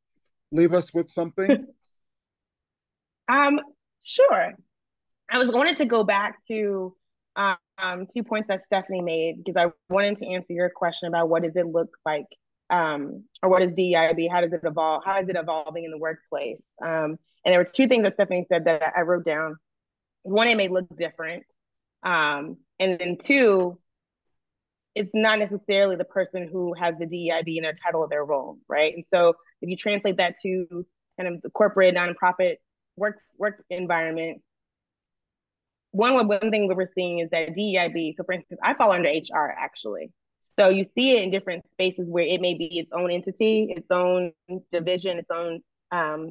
leave us with something? Sure. I was wanted to go back to 2 points that Stephanie made, because I wanted to answer your question about what does it look like, or what is DEIB? How does it evolve? How is it evolving in the workplace? And there were 2 things that Stephanie said that I wrote down. One, it may look different. And then 2, it's not necessarily the person who has the DEIB in their title of their role, right? And so if you translate that to kind of the corporate nonprofit work environment, one thing that we're seeing is that DEIB, so for instance, I fall under HR actually. So you see it in different spaces where it may be its own entity, its own division, its own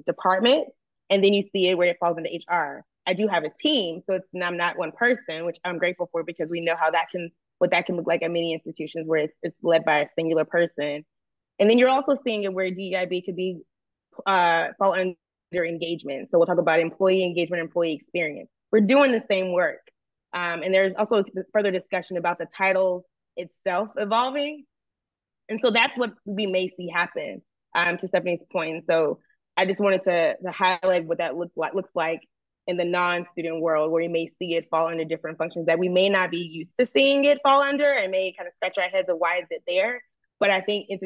department, and then you see it where it falls into HR. I do have a team, so I'm not one person, which I'm grateful for, because we know what that can look like at many institutions where it's led by a singular person. And then you're also seeing it where DEIB could be fall under engagement. So we'll talk about employee engagement, employee experience. We're doing the same work. And there's also further discussion about the title itself evolving. And so that's what we may see happen, to Stephanie's point. So I just wanted to highlight what that looks like in the non-student world, where we may see it fall under different functions that we may not be used to seeing it fall under, and may kind of scratch our heads of why is it there. But I think it's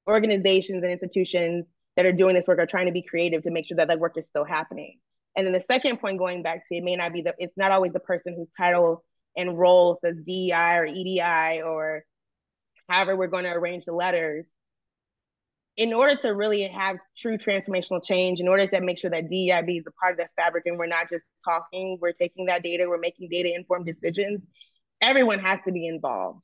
organizations and institutions that are doing this work are trying to be creative to make sure that that work is still happening. And then the second point, going back to, it may not be it's not always the person whose title and role says DEI or EDI or however we're going to arrange the letters. In order to really have true transformational change, in order to make sure that DEIB is a part of that fabric and we're not just talking, we're taking that data, we're making data-informed decisions, everyone has to be involved.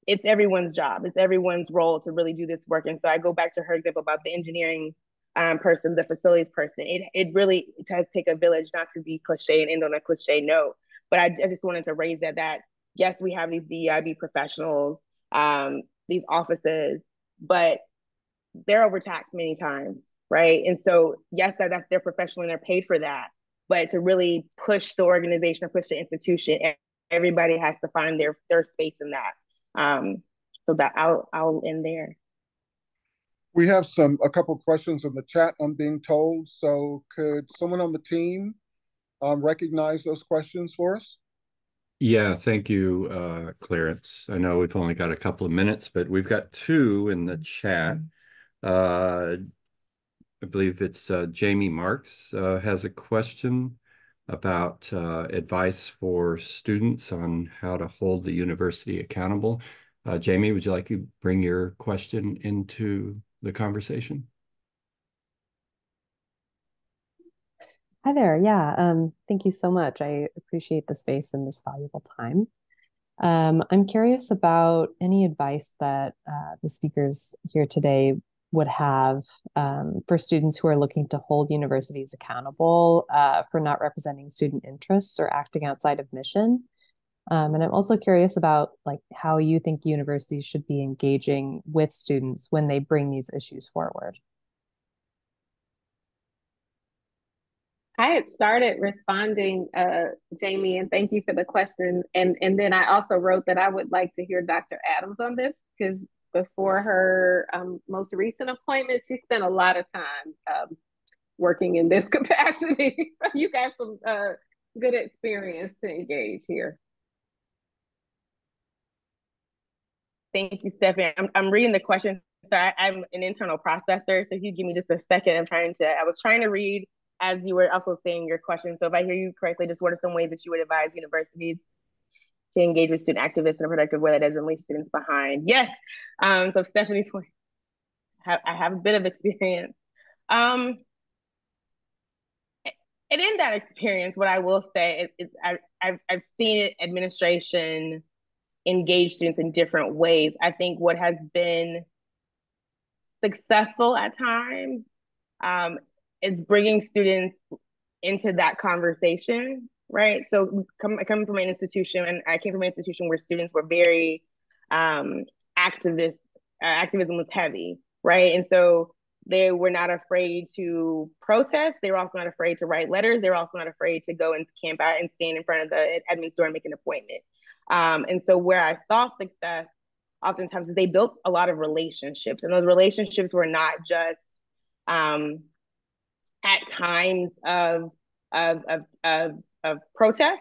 It's everyone's job. It's everyone's role to really do this work. And so I go back to her example about the engineering person, the facilities person. It really does take a village, not to be cliche and end on a cliche note. But I just wanted to raise that yes, we have these DEIB professionals, these offices, but they're overtaxed many times, right? And so yes, that's their professional and they're paid for that. But to really push the organization or push the institution, everybody has to find their space in that. So that I'll end there. We have a couple questions in the chat, I'm being told. So could someone on the team recognize those questions for us? Yeah, thank you, Clarence. I know we've only got a couple of minutes, but we've got two in the chat. I believe it's Jamie Marks has a question about advice for students on how to hold the university accountable. Jamie, would you like to bring your question into the conversation? Hi there. Yeah, thank you so much. I appreciate the space and this valuable time. I'm curious about any advice that the speakers here today would have for students who are looking to hold universities accountable for not representing student interests or acting outside of mission. And I'm also curious about like how you think universities should be engaging with students when they bring these issues forward. I had started responding, Jamie, and thank you for the question. And then I also wrote that I would like to hear Dr. Adams on this, because before her most recent appointment, she spent a lot of time working in this capacity. You got some good experience to engage here. Thank you, Stephanie. I'm reading the question. So I'm an internal processor. So if you give me just a second, I was trying to read as you were also saying your question. So if I hear you correctly, just what are some ways that you would advise universities to engage with student activists in a productive way that doesn't leave students behind? Yes. So Stephanie's point, I have a bit of experience. And in that experience, what I will say is I've seen administration engage students in different ways. I think what has been successful at times is bringing students into that conversation, right? So I come from an institution, and I came from an institution where students were very activism was heavy, right? And so they were not afraid to protest. They were also not afraid to write letters. They were also not afraid to go and camp out and stand in front of the admin store and make an appointment. And so where I saw success oftentimes is they built a lot of relationships, and those relationships were not just at times of protest.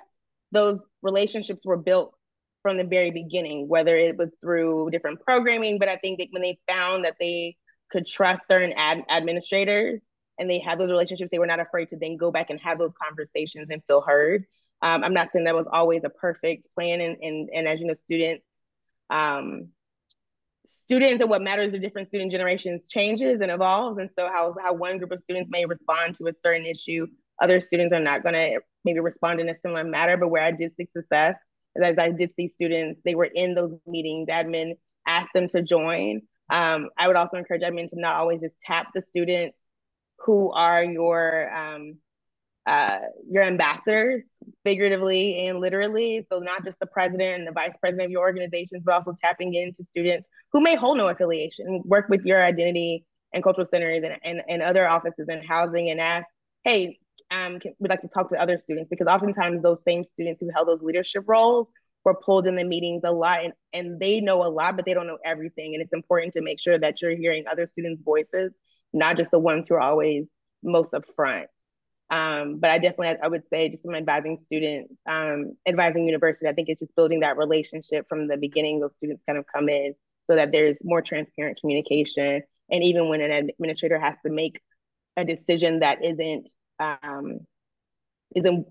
Those relationships were built from the very beginning, whether it was through different programming, but I think that when they found that they could trust certain administrators and they had those relationships, they were not afraid to then go back and have those conversations and feel heard. I'm not saying that was always a perfect plan, and as you know, students and what matters to different student generations changes and evolves. And so how one group of students may respond to a certain issue, other students are not going to maybe respond in a similar manner. But where I did see success is as I did see students, they were in those meetings, admin asked them to join. I would also encourage admin to not always just tap the students who are your ambassadors, figuratively and literally. So not just the president and the vice president of your organizations, but also tapping into students who may hold no affiliation, work with your identity and cultural centers and other offices in housing and ask, hey, we'd like to talk to other students, because oftentimes those same students who held those leadership roles were pulled in the meetings a lot, and they know a lot, but they don't know everything. And it's important to make sure that you're hearing other students' voices, not just the ones who are always most upfront. But I definitely, I would say, just from advising students, advising university, I think it's just building that relationship from the beginning. Those students kind of come in so that there's more transparent communication. And even when an administrator has to make a decision that isn't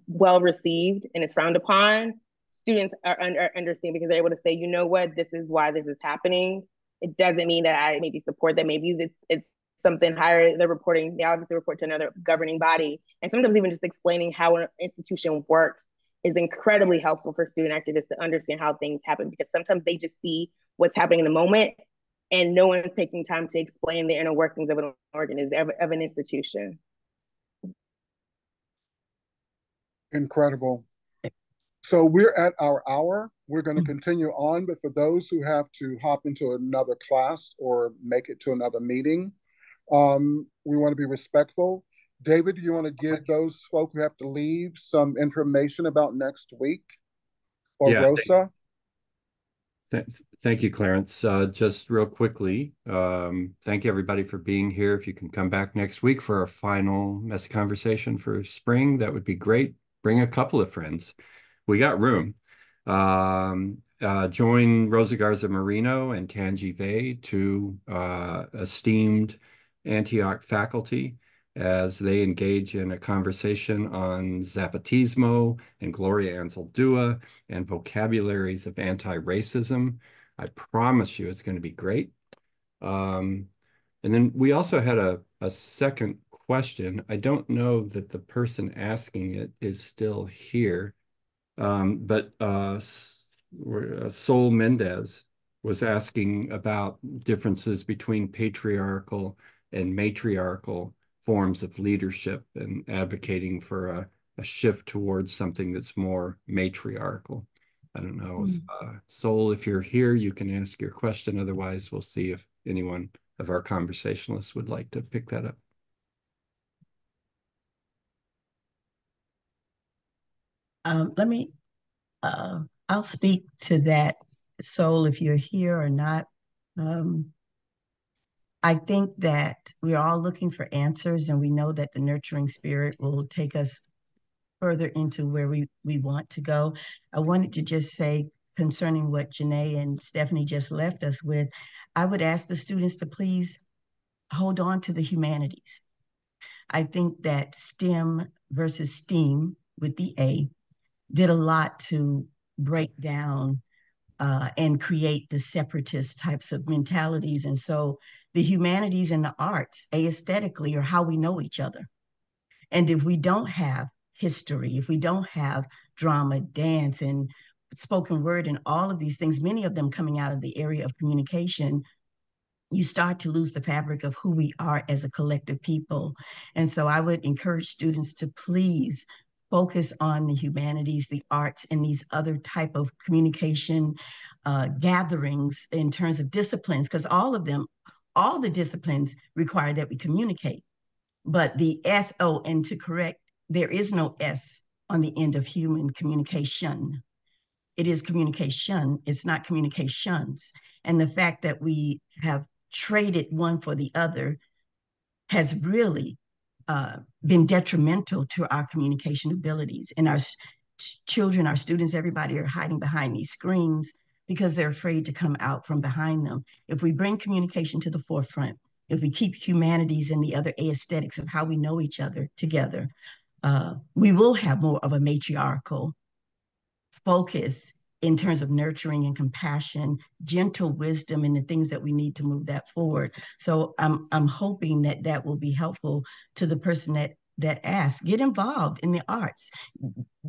well received and is frowned upon, students are understanding because they're able to say, you know what, this is why this is happening. It doesn't mean that I maybe support that. Maybe it's something higher. They're reporting, they obviously report to another governing body. And sometimes even just explaining how an institution works is incredibly helpful for student activists to understand how things happen, because sometimes they just see what's happening in the moment and no one's taking time to explain the inner workings of an organism, of an institution. Incredible. So we're at our hour. We're going to continue on, but for those who have to hop into another class or make it to another meeting, we want to be respectful. David, do you want to give those folk who have to leave some information about next week? Or Yeah. Rosa? Thank you, Clarence. Just real quickly, thank you everybody for being here. If you can come back next week for our final messy conversation for spring, that would be great. Bring a couple of friends. We got room. Join Rosa Garza Marino and Tanji Vey, two esteemed Antioch faculty, as they engage in a conversation on Zapatismo and Gloria Anzaldúa and vocabularies of anti-racism. I promise you it's going to be great. And then we also had a second question. I don't know that the person asking it is still here, but Sol Mendez was asking about differences between patriarchal and matriarchal forms of leadership and advocating for a shift towards something that's more matriarchal. I don't know if Sol, if you're here, you can ask your question. Otherwise, we'll see if anyone of our conversationalists would like to pick that up. I'll speak to that, Sol, if you're here or not. I think that we're all looking for answers, and we know that the nurturing spirit will take us further into where we want to go. I wanted to just say concerning what Janae and Stephanie just left us with, I would ask the students to please hold on to the humanities. I think that STEM versus STEAM with the A did a lot to break down and create the separatist types of mentalities. And so the humanities and the arts, aesthetically, are how we know each other. And if we don't have history, if we don't have drama, dance, and spoken word, and all of these things, many of them coming out of the area of communication, you start to lose the fabric of who we are as a collective people. And so I would encourage students to please focus on the humanities, the arts, and these other type of communication gatherings in terms of disciplines, because all the disciplines require that we communicate. But the S-O, and to correct, there is no S on the end of human communication. It is communication. It's not communications. And the fact that we have traded one for the other has really been detrimental to our communication abilities. And our children, our students, everybody are hiding behind these screens because they're afraid to come out from behind them. If we bring communication to the forefront, if we keep humanities and the other aesthetics of how we know each other together, we will have more of a matriarchal focus in terms of nurturing and compassion, gentle wisdom, and the things that we need to move that forward. So I'm hoping that that will be helpful to the person that asks. Get involved in the arts.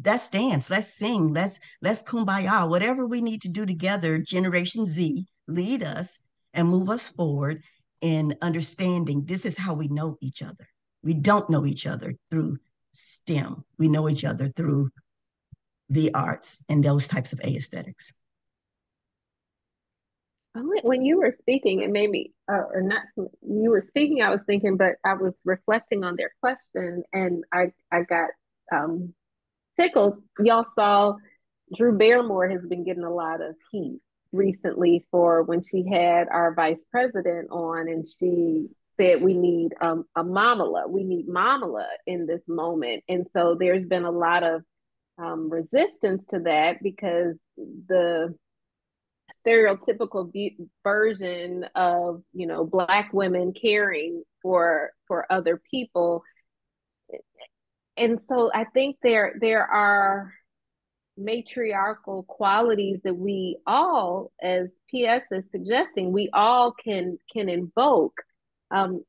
Let's dance. Let's sing. Let's kumbaya. Whatever we need to do together. Generation Z, lead us and move us forward in understanding this is how we know each other. We don't know each other through STEM. We know each other through the arts and those types of aesthetics. When you were speaking, it made me, or not, you were speaking, I was thinking, but I was reflecting on their question, and I got tickled. Y'all saw Drew Barrymore has been getting a lot of heat recently for when she had our vice president on, and she said we need a mamala. We need mamala in this moment. And so there's been a lot of resistance to that because the stereotypical version of, you know, Black women caring for other people. And so I think there are matriarchal qualities that we all, as PS is suggesting, we all can invoke. And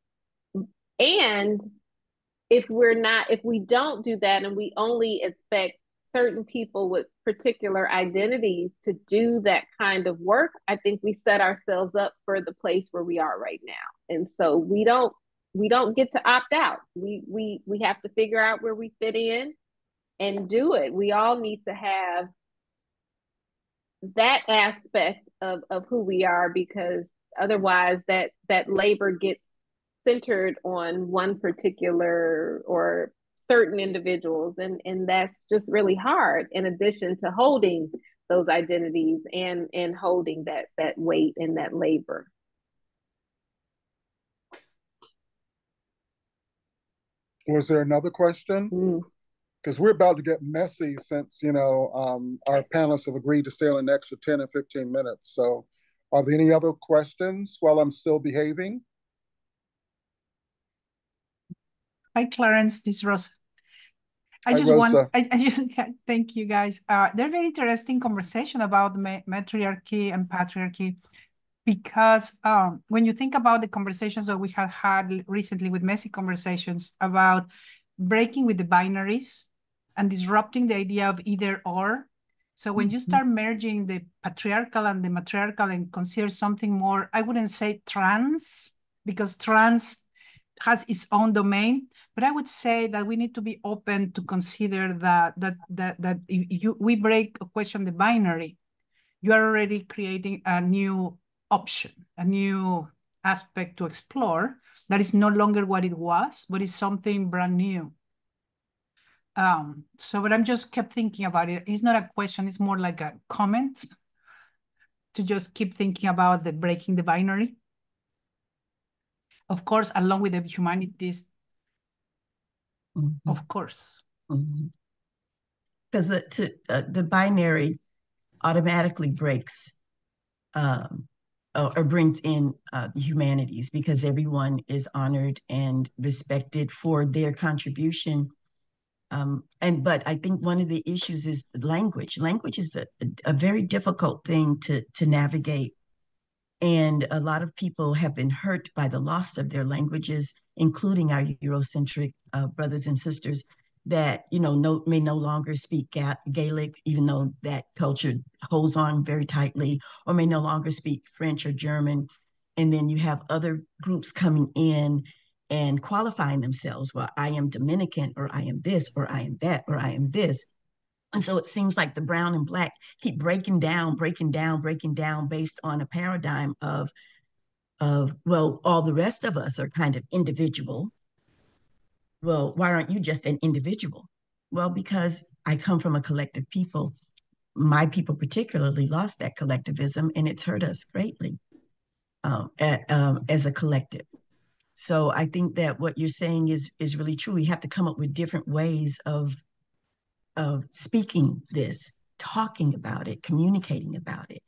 if we don't do that and we only expect certain people with particular identities to do that kind of work, I think we set ourselves up for the place where we are right now. And so we don't get to opt out. We have to figure out where we fit in and do it. We all need to have that aspect of who we are, because otherwise that labor gets centered on one particular or certain individuals, and that's just really hard, in addition to holding those identities and holding that weight and that labor. Was there another question? Because we're about to get messy since, you know, our panelists have agreed to stay on an extra 10 and 15 minutes. So are there any other questions while I'm still behaving? Hi, Clarence. This is Rosa. I Hi, just Rosa. thank you guys. They're very interesting conversation about matriarchy and patriarchy, because when you think about the conversations that we have had recently with Messy Conversations about breaking with the binaries and disrupting the idea of either or. So when you start merging the patriarchal and the matriarchal and consider something more, I wouldn't say trans, because trans has its own domain, but I would say that we need to be open to consider that if we break or question the binary, you are already creating a new option, a new aspect to explore that is no longer what it was, but is something brand new. But I'm just kept thinking about it. It's not a question, it's more like a comment to just keep thinking about the breaking the binary. Of course, along with the humanities, of course. Because the binary automatically breaks or brings in humanities, because everyone is honored and respected for their contribution. But I think one of the issues is language. Language is a very difficult thing to navigate. And a lot of people have been hurt by the loss of their languages, including our Eurocentric brothers and sisters that, you know, may no longer speak Gaelic, even though that culture holds on very tightly, or may no longer speak French or German. And then you have other groups coming in and qualifying themselves. Well, I am Dominican, or I am this, or I am that, or I am this. And so it seems like the brown and black keep breaking down based on a paradigm of, well, all the rest of us are kind of individual. Well, why aren't you just an individual? Well, because I come from a collective people. My people particularly lost that collectivism, and it's hurt us greatly as a collective. So I think that what you're saying is really true. We have to come up with different ways of speaking this, talking about it, communicating about it,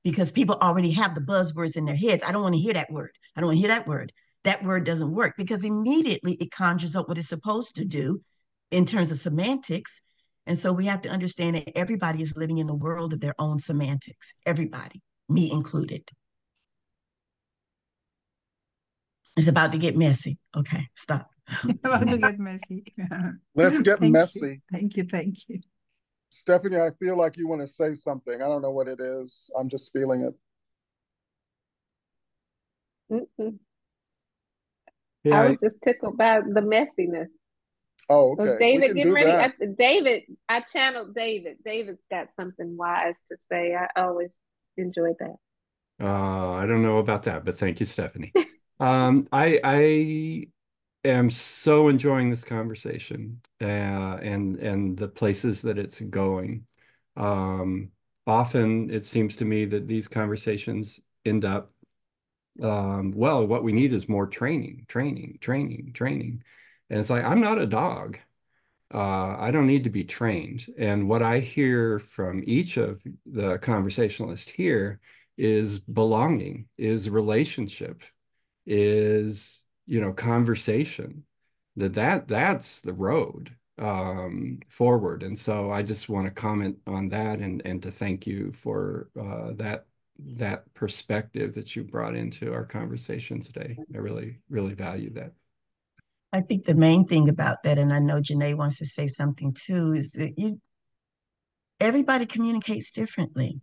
because people already have the buzzwords in their heads. I don't want to hear that word. I don't want to hear that word. That word doesn't work, because immediately it conjures up what it's supposed to do in terms of semantics. And so we have to understand that everybody is living in the world of their own semantics. Everybody, me included. It's about to get messy. Okay, stop. About to get messy. Let's get messy. Thank you. Stephanie, I feel like you want to say something. I don't know what it is. I'm just feeling it. Yeah, I was just tickled by the messiness. Oh, okay. Was David getting ready? David, I channeled David. David's got something wise to say. I always enjoyed that. I don't know about that, but thank you, Stephanie. I am so enjoying this conversation and the places that it's going. Often it seems to me that these conversations end up well, what we need is more training, training, training, training. And it's like, I'm not a dog. I don't need to be trained. And what I hear from each of the conversationalists here is belonging, is relationship, is, conversation. That's the road forward. And so I just want to comment on that and to thank you for that perspective that you brought into our conversation today. I really, really value that. I think the main thing about that, and I know Janae wants to say something too, is that everybody communicates differently.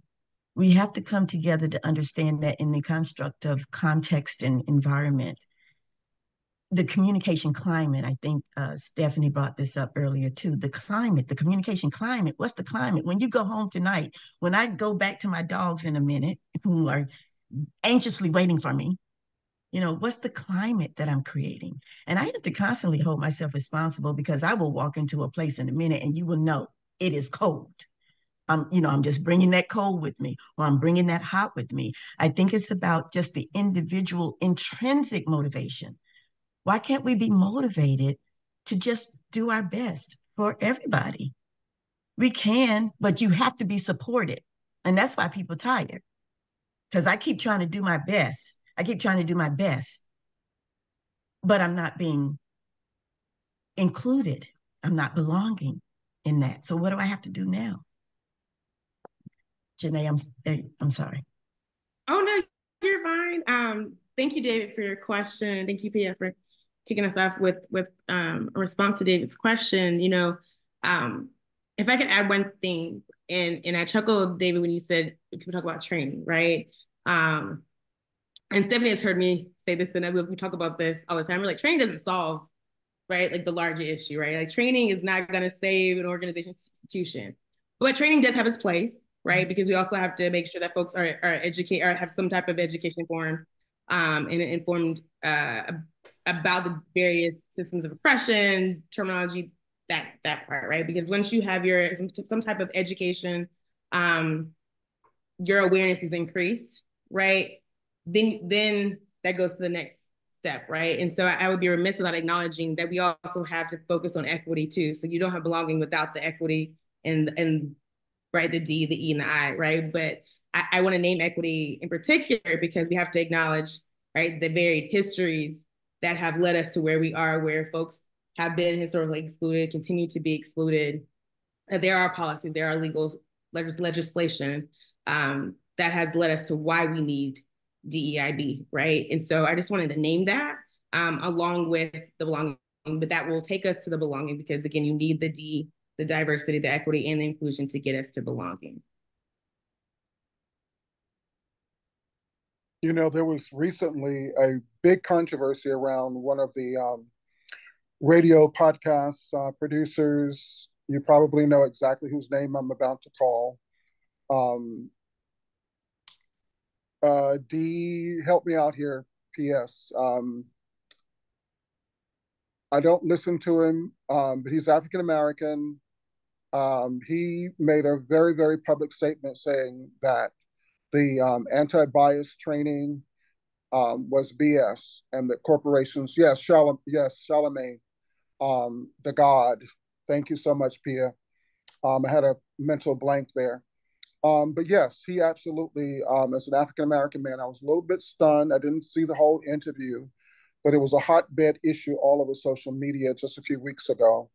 We have to come together to understand that in the construct of context and environment, the communication climate, I think Stephanie brought this up earlier too, the climate, the communication climate. What's the climate? When you go home tonight, when I go back to my dogs in a minute who are anxiously waiting for me, what's the climate that I'm creating? And I have to constantly hold myself responsible because I will walk into a place in a minute and you will know it is cold. I'm just bringing that cold with me, or I'm bringing that hot with me. I think it's about just the individual intrinsic motivation. Why can't we be motivated to just do our best for everybody? We can, but you have to be supported. And that's why people tired. Because I keep trying to do my best. I keep trying to do my best, but I'm not being included. I'm not belonging in that. So what do I have to do now? Janae, I'm sorry. Oh no, you're fine. Thank you, David, for your question, and thank you, PS, for kicking us off with a response to David's question. If I could add one thing, and I chuckled, David, when you said people talk about training, right? And Stephanie has heard me say this, and we talk about this all the time. We're like, training doesn't solve, right, like the larger issue, right? Like training is not going to save an organization institution, but training does have its place, right? Because we also have to make sure that folks are educated or have some type of education informed and informed about the various systems of oppression, terminology, that part, right? Because once you have some type of education, your awareness is increased, right? Then that goes to the next step, right? And so I would be remiss without acknowledging that we also have to focus on equity too. So you don't have belonging without the equity and right, the D, the E, and the I, right? But I want to name equity in particular because we have to acknowledge, right, the varied histories that have led us to where we are, where folks have been historically excluded, continue to be excluded. There are policies, there are legal legislation that has led us to why we need DEIB, right? And so I just wanted to name that along with the belonging, but that will take us to the belonging because again, you need the D, the diversity, the equity, and the inclusion to get us to belonging. There was recently a big controversy around one of the radio podcast producers. You probably know exactly whose name I'm about to call. D, help me out here, PS. I don't listen to him, but he's African American. He made a very, very public statement saying that the anti-bias training was BS, and that corporations, yes, Charlemagne, the God. Thank you so much, Pia. I had a mental blank there. But yes, he absolutely, as an African American man, I was a little bit stunned. I didn't see the whole interview, but it was a hotbed issue all over social media just a few weeks ago.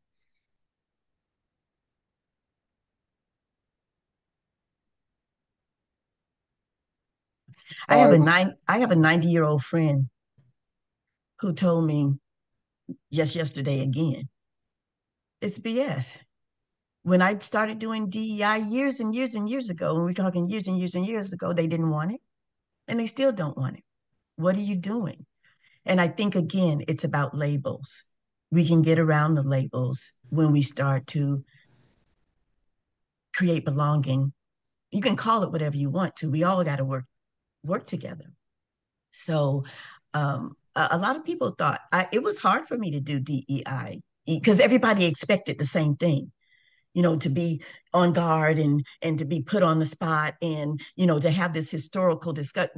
I have a 90-year-old friend who told me just yesterday again, it's BS. When I started doing DEI years and years and years ago, when we're talking years and years and years ago, they didn't want it and they still don't want it. What are you doing? And I think, again, it's about labels. We can get around the labels when we start to create belonging. You can call it whatever you want to. We all got to work together. So a lot of people thought it was hard for me to do DEI because everybody expected the same thing, to be on guard and to be put on the spot and, to have this historical discussion.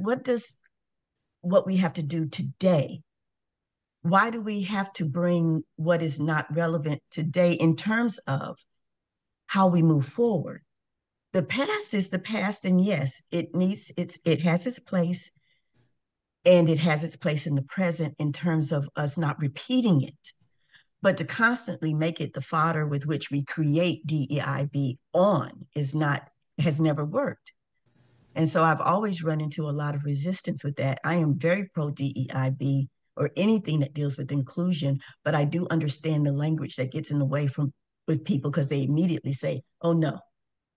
what we have to do today? Why do we have to bring what is not relevant today in terms of how we move forward? The past is the past, and yes, it has its place, and it has its place in the present in terms of us not repeating it. But to constantly make it the fodder with which we create DEIB has never worked. And so I've always run into a lot of resistance with that. I am very pro DEIB or anything that deals with inclusion, but I do understand the language that gets in the way with people because they immediately say, oh no,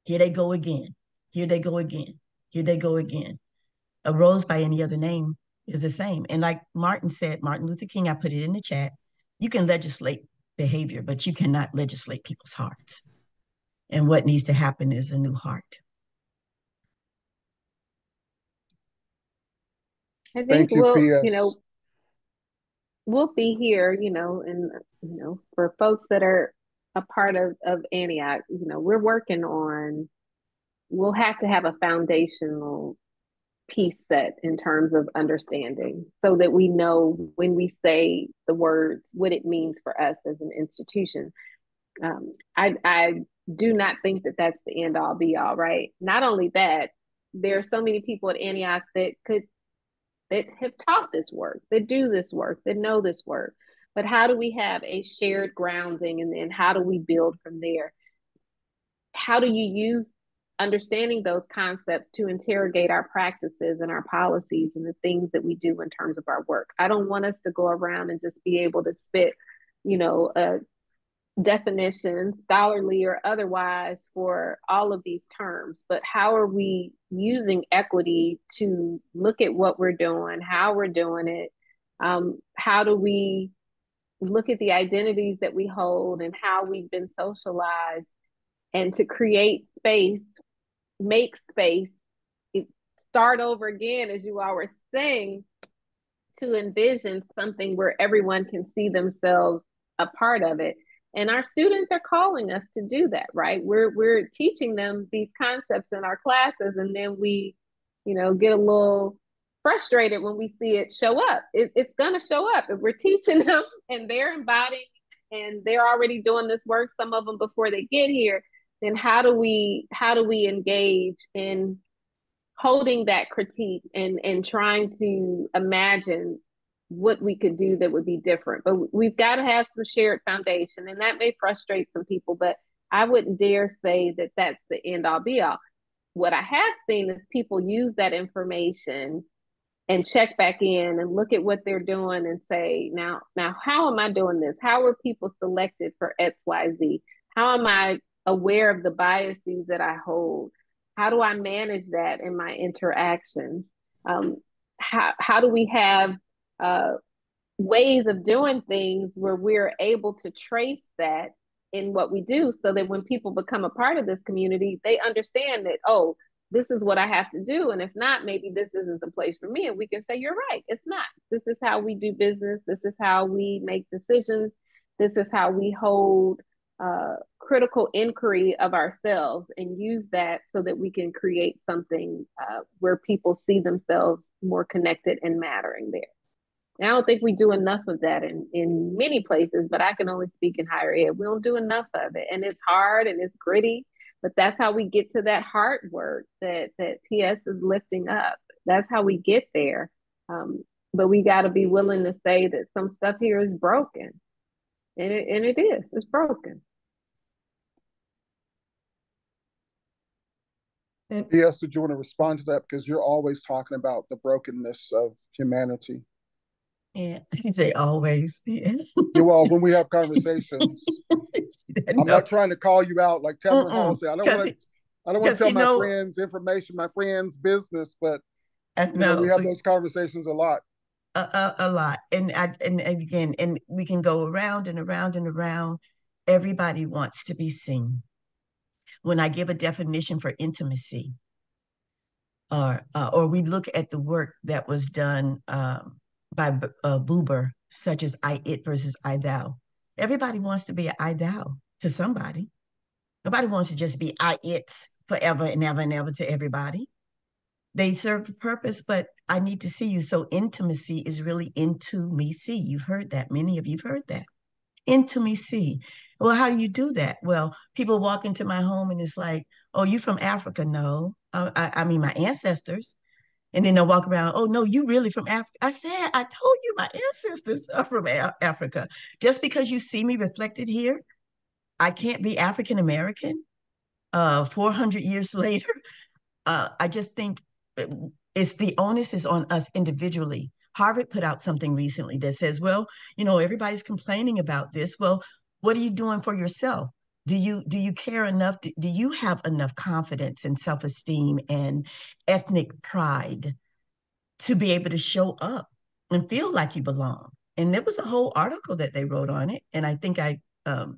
here they go again. Here they go again. Here they go again. A rose by any other name is the same. And like Martin Luther King, I put it in the chat, you can legislate behavior, but you cannot legislate people's hearts. And what needs to happen is a new heart. I think Thank you, PS. We'll be here, and for folks that are a part of Antioch, we're working on, we'll have to have a foundational piece set in terms of understanding so that we know when we say the words, what it means for us as an institution. I do not think that that's the end all be all, right? Not only that, there are so many people at Antioch that have taught this work, that do this work, that know this work. But how do we have a shared grounding, and then how do we build from there? How do you use understanding those concepts to interrogate our practices and our policies and the things that we do in terms of our work? I don't want us to go around and just be able to spit, a definition, scholarly or otherwise, for all of these terms, but how are we using equity to look at what we're doing, how we're doing it? How do we look at the identities that we hold and how we've been socialized, and to create space, make space, start over again, as you all were saying, to envision something where everyone can see themselves a part of it. And our students are calling us to do that, right? We're teaching them these concepts in our classes, and then we, get a little frustrated when we see it show up. It's gonna show up if we're teaching them and they're embodying and they're already doing this work, some of them before they get here. Then how do we engage in holding that critique and trying to imagine what we could do that would be different? But we've got to have some shared foundation, and that may frustrate some people, but I wouldn't dare say that that's the end all be all. What I have seen is people use that information and check back in and look at what they're doing and say, now, how am I doing this? How were people selected for XYZ? How am I aware of the biases that I hold? How do I manage that in my interactions? How do we have ways of doing things where we're able to trace that in what we do, so that when people become a part of this community, they understand that, oh, this is what I have to do. And if not, maybe this isn't the place for me. And we can say, you're right, it's not. This is how we do business. This is how we make decisions. This is how we hold critical inquiry of ourselves, and use that so that we can create something where people see themselves more connected and mattering there. And I don't think we do enough of that in many places, but I can only speak in higher ed. We don't do enough of it. And it's hard and it's gritty, but that's how we get to that heart work that PS is lifting up. That's how we get there. But we got to be willing to say that some stuff here is broken. And it is. It's broken. PS, did you want to respond to that? Because you're always talking about the brokenness of humanity. Yeah, he say always. Yes. Well, when we have conversations, I'm not trying to call you out like Tamara Hall said. I don't want to tell my friends information, my friends' business, but we have those conversations a lot. A lot, and again, and we can go around and around and around. Everybody wants to be seen. When I give a definition for intimacy, or we look at the work that was done by Buber, such as I it versus I thou. Everybody wants to be an I thou to somebody. Nobody wants to just be I it forever and ever and ever to everybody. they serve a purpose, but I need to see you. So intimacy is really into me see. You've heard that. Many of you've heard that. Intimacy. Well, how do you do that? Well, people walk into my home and it's like, oh, you from Africa? No. I mean, my ancestors. And then they'll walk around, oh, no, you really from Africa. I said, I told you my ancestors are from Africa. Just because you see me reflected here, I can't be African American 400 years later. I just think it's the onus is on us individually. Harvard put out something recently that says, well, everybody's complaining about this. Well, what are you doing for yourself? Do you care enough? Do you have enough confidence and self-esteem and ethnic pride to be able to show up and feel like you belong? And there was a whole article that they wrote on it, and I think I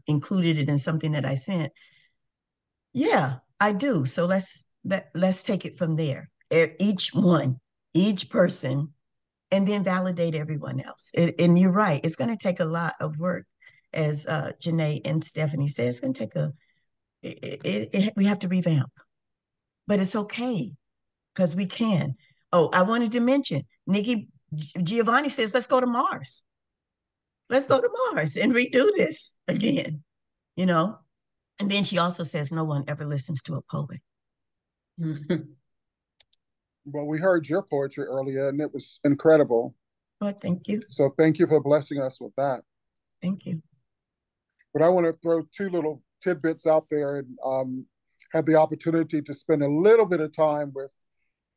included it in something that I sent. Yeah, I do. So let's take it from there. Each one, each person, and then validate everyone else. And you're right. It's going to take a lot of work, as Janae and Stephanie said. It's going to take we have to revamp, but it's okay because we can. Oh, I wanted to mention Nikki Giovanni says, let's go to Mars. Let's go to Mars and redo this again, you know? And then she also says, no one ever listens to a poet. Well, we heard your poetry earlier, and it was incredible. Well, thank you. So thank you for blessing us with that. Thank you. But I want to throw two little tidbits out there, and had the opportunity to spend a little bit of time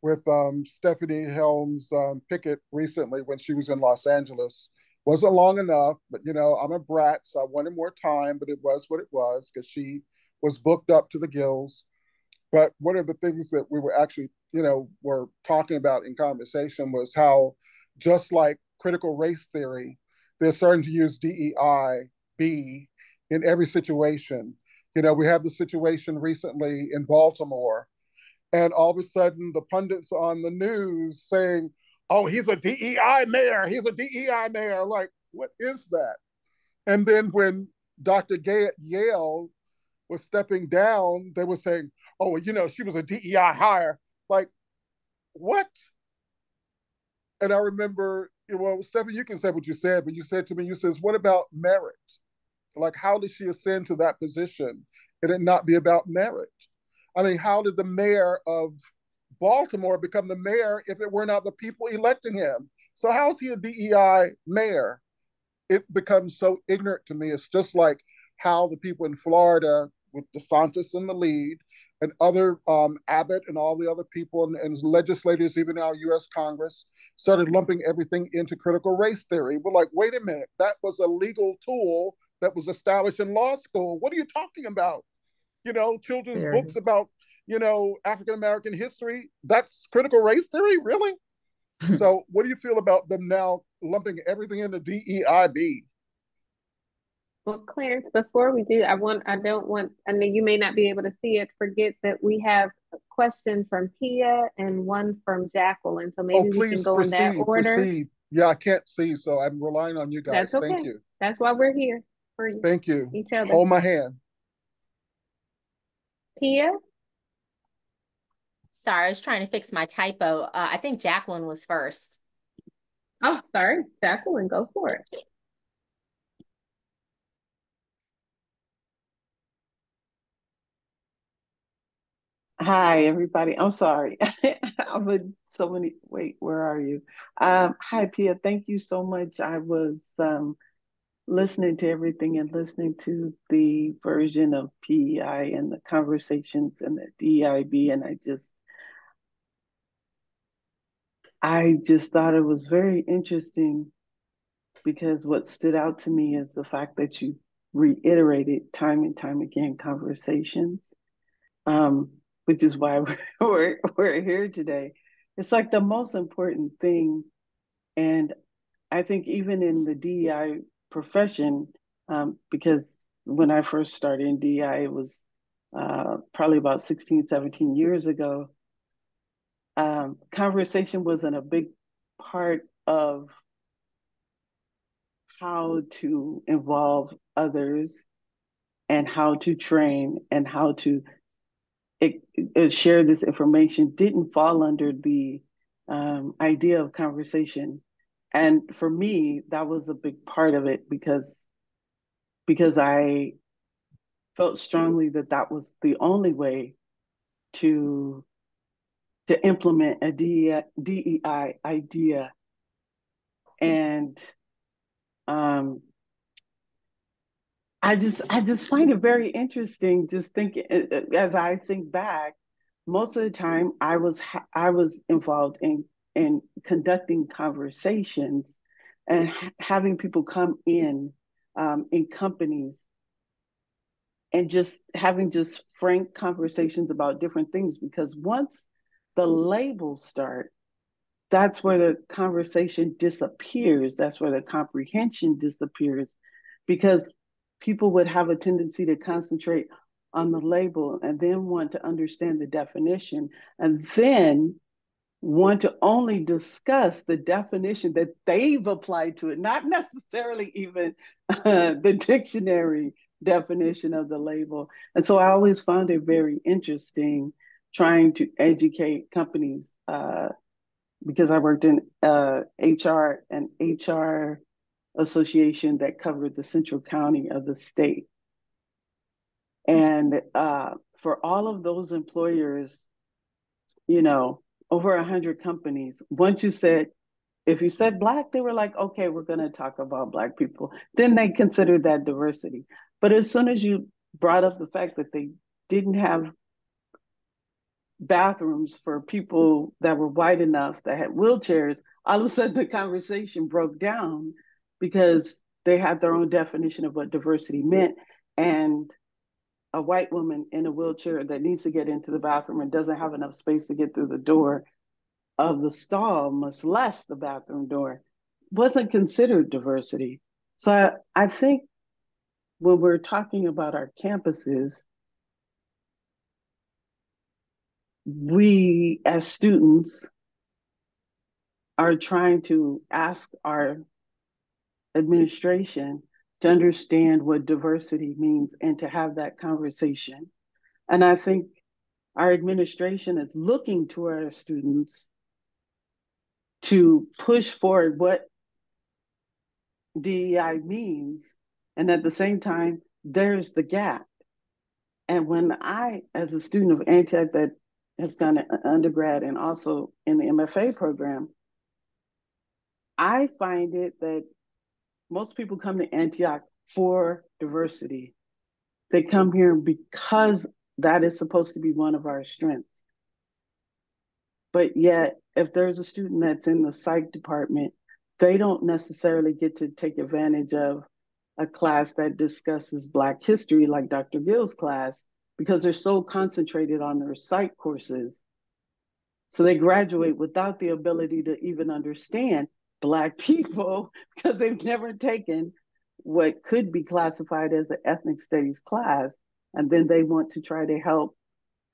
with Stephanie Helms Pickett recently when she was in Los Angeles. Wasn't long enough, but I'm a brat, so I wanted more time, but it was what it was because she was booked up to the gills. But one of the things that we were actually, were talking about in conversation was how, just like critical race theory, they're starting to use DEIB in every situation. We have the situation recently in Baltimore, and all of a sudden the pundits on the news saying, oh, he's a DEI mayor. He's a DEI mayor. Like, what is that? And then when Dr. Gay at Yale was stepping down, they were saying, oh, she was a DEI hire. Like, what? And I remember, well, Stephanie, you can say what you said, but you said to me, you says, what about merit? Like, how did she ascend to that position and it not be about merit? I mean, how did the mayor of Baltimore become the mayor if it were not the people electing him? So how's he a DEI mayor? It becomes so ignorant to me. It's just like how the people in Florida with DeSantis in the lead and other Abbott and all the other people and legislators, even our U.S. Congress, started lumping everything into critical race theory. We're like, wait a minute, that was a legal tool that was established in law school. What are you talking about? Children's books about, African-American history. That's critical race theory, really? So what do you feel about them now lumping everything into DEIB? Well, Clarence, before we do, I know you may not be able to see it. Forget that we have a question from Pia and one from Jacqueline. So maybe we can go in that order. Proceed. Yeah, I can't see, so I'm relying on you guys. That's okay. Thank you. That's why we're here for you. Thank you. Each other. Hold my hand. Pia? Sorry, I was trying to fix my typo. I think Jacqueline was first. Oh, sorry. Jacqueline, go for it. Hi, everybody. I'm sorry. I'm in so many. Wait, where are you? Hi, Pia. Thank you so much. I was listening to everything and listening to the version of PEI and the conversations and the DEIB, and I just thought it was very interesting because what stood out to me is the fact that you reiterated time and time again conversations. Which is why we're here today. It's like the most important thing. And I think even in the DEI profession, because when I first started in DEI, it was probably about 16, 17 years ago, conversation wasn't a big part of how to involve others and how to train and how to it shared this information didn't fall under the idea of conversation. And for me, that was a big part of it because I felt strongly that that was the only way to implement a DEI idea. And I just find it very interesting. Just thinking as I think back, most of the time I was involved in conducting conversations and having people come in companies and just having just frank conversations about different things. Because once the labels start, that's where the conversation disappears. That's where the comprehension disappears, because people would have a tendency to concentrate on the label and then want to understand the definition, and then want to only discuss the definition that they've applied to it, not necessarily even the dictionary definition of the label. And so I always found it very interesting trying to educate companies because I worked in HR and HR association that covered the central county of the state. And for all of those employers, you know, over 100 companies, once you said, if you said Black, they were like, okay, we're going to talk about Black people. Then they considered that diversity. But as soon as you brought up the fact that they didn't have bathrooms for people that were white enough that had wheelchairs, all of a sudden the conversation broke down because they had their own definition of what diversity meant. And a white woman in a wheelchair that needs to get into the bathroom and doesn't have enough space to get through the door of the stall, much less the bathroom door, wasn't considered diversity. So I think when we're talking about our campuses, we as students are trying to ask our administration to understand what diversity means and to have that conversation. And I think our administration is looking to our students to push forward what DEI means. And at the same time, there's the gap. And when I, as a student of Antioch that has gone to undergrad and also in the MFA program, I find it that most people come to Antioch for diversity. They come here because that is supposed to be one of our strengths. But yet, if there's a student that's in the psych department, they don't necessarily get to take advantage of a class that discusses Black history like Dr. Gill's class because they're so concentrated on their psych courses. So they graduate without the ability to even understand Black people because they've never taken what could be classified as an ethnic studies class. And then they want to try to help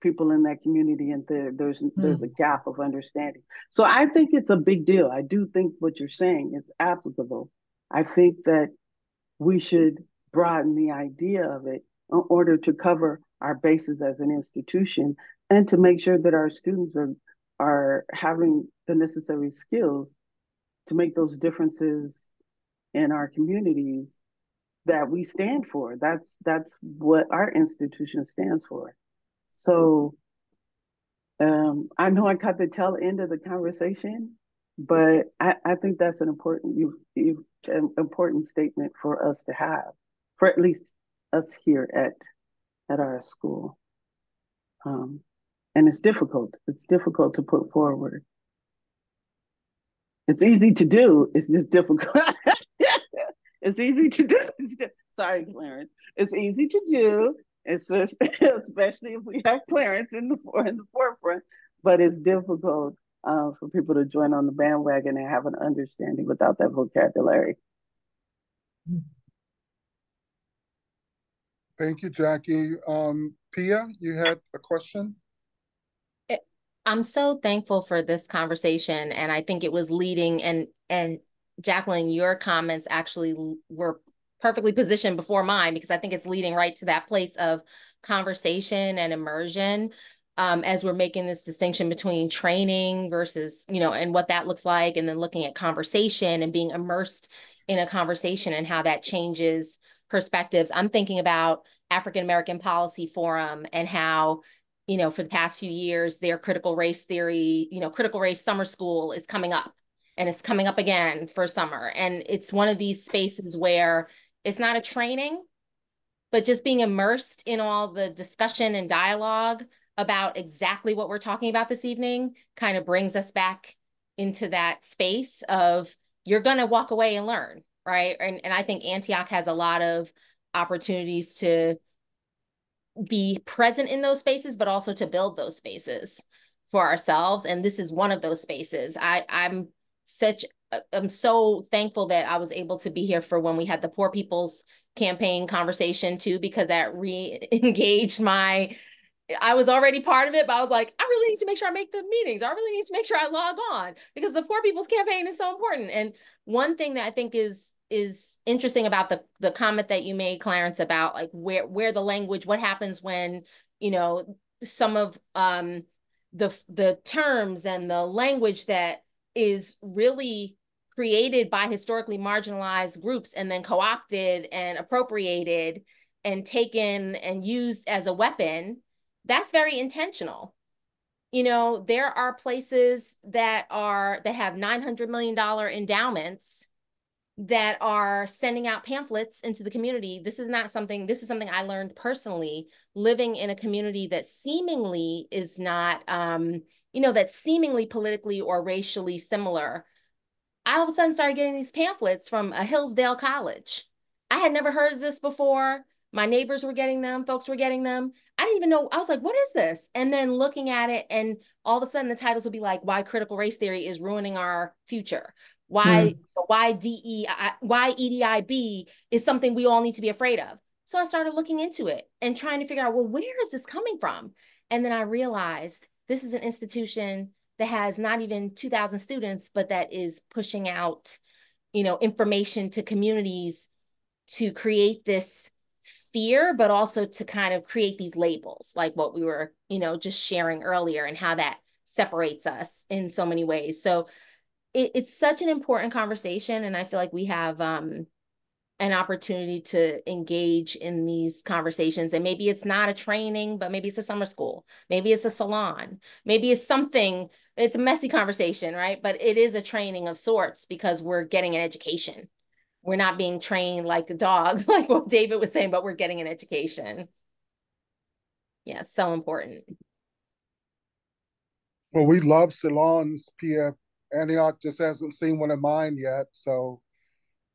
people in that community, and there's a gap of understanding. So I think it's a big deal. I do think what you're saying is applicable. I think that we should broaden the idea of it in order to cover our bases as an institution and to make sure that our students are having the necessary skills to make those differences in our communities that we stand for. That's what our institution stands for. So I know I caught the tail end of the conversation, but I think that's an important statement for us to have, for at least us here at our school. And it's difficult. It's difficult to put forward. It's easy to do. It's just difficult. It's easy to do. Sorry, Clarence. It's easy to do, especially if we have Clarence in the forefront. But it's difficult for people to join on the bandwagon and have an understanding without that vocabulary. Thank you, Jackie. Pia, you had a question? I'm so thankful for this conversation, and I think it was leading, and Jacqueline, your comments actually were perfectly positioned before mine, because I think it's leading right to that place of conversation and immersion. as we're making this distinction between training versus, and what that looks like, and then looking at conversation and being immersed in a conversation and how that changes perspectives. I'm thinking about African American Policy Forum and how, for the past few years, their critical race theory, critical race summer school is coming up, and it's coming up again for summer. And it's one of these spaces where it's not a training, but just being immersed in all the discussion and dialogue about exactly what we're talking about this evening kind of brings us back into that space of you're going to walk away and learn, right? And I think Antioch has a lot of opportunities to be present in those spaces, but also to build those spaces for ourselves. And this is one of those spaces. I'm so thankful that I was able to be here for when we had the Poor People's Campaign conversation too, because that re-engaged I was already part of it, but I was like, I really need to make sure I make the meetings. I really need to make sure I log on because the Poor People's Campaign is so important. And one thing that I think is interesting about the comment that you made, Clarence, about like where the language, what happens when, some of the terms and the language that is really created by historically marginalized groups and then co-opted and appropriated and taken and used as a weapon, that's very intentional. There are places that have $900 million endowments that are sending out pamphlets into the community. This is something I learned personally, living in a community that seemingly is not, that's seemingly politically or racially similar. I all of a sudden started getting these pamphlets from a Hillsdale college. I had never heard of this before. My neighbors were getting them, folks were getting them. I didn't even know. I was like, what is this? And then looking at it, and all of a sudden the titles would be like, why critical race theory is ruining our future. Why EDIB is something we all need to be afraid of. So I started looking into it and trying to figure out, well, where is this coming from? And then I realized this is an institution that has not even 2,000 students, but that is pushing out, information to communities to create this fear, but also to kind of create these labels, like what we were, just sharing earlier, and how that separates us in so many ways. So it's such an important conversation. And I feel like we have an opportunity to engage in these conversations. And maybe it's not a training, but maybe it's a summer school. Maybe it's a salon. Maybe it's something, it's a messy conversation, right? But it is a training of sorts because we're getting an education. We're not being trained like dogs, like what David was saying, but we're getting an education. Yeah, so important. Well, we love salons, PF. Antioch just hasn't seen one of mine yet, so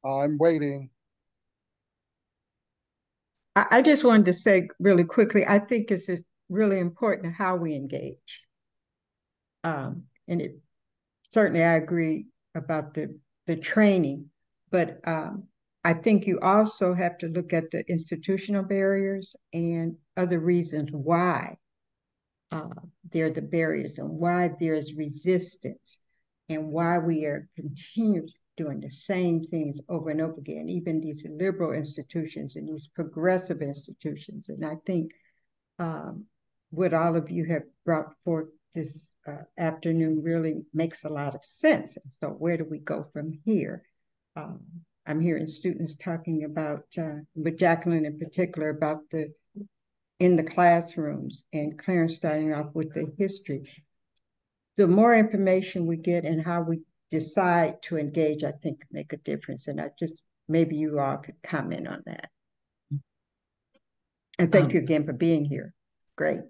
I'm waiting. I just wanted to say really quickly, I think it's really important how we engage. And it certainly I agree about the training, but I think you also have to look at the institutional barriers and other reasons why there are the barriers and why there's resistance and why we are continuously doing the same things over and over again, even these liberal institutions and these progressive institutions. And I think what all of you have brought forth this afternoon really makes a lot of sense. And so where do we go from here? I'm hearing students talking about, with Jacqueline in particular, about in the classrooms, and Clarence starting off with the history. The more information we get and how we decide to engage, I think make a difference. And maybe you all could comment on that. And thank you again for being here. Great.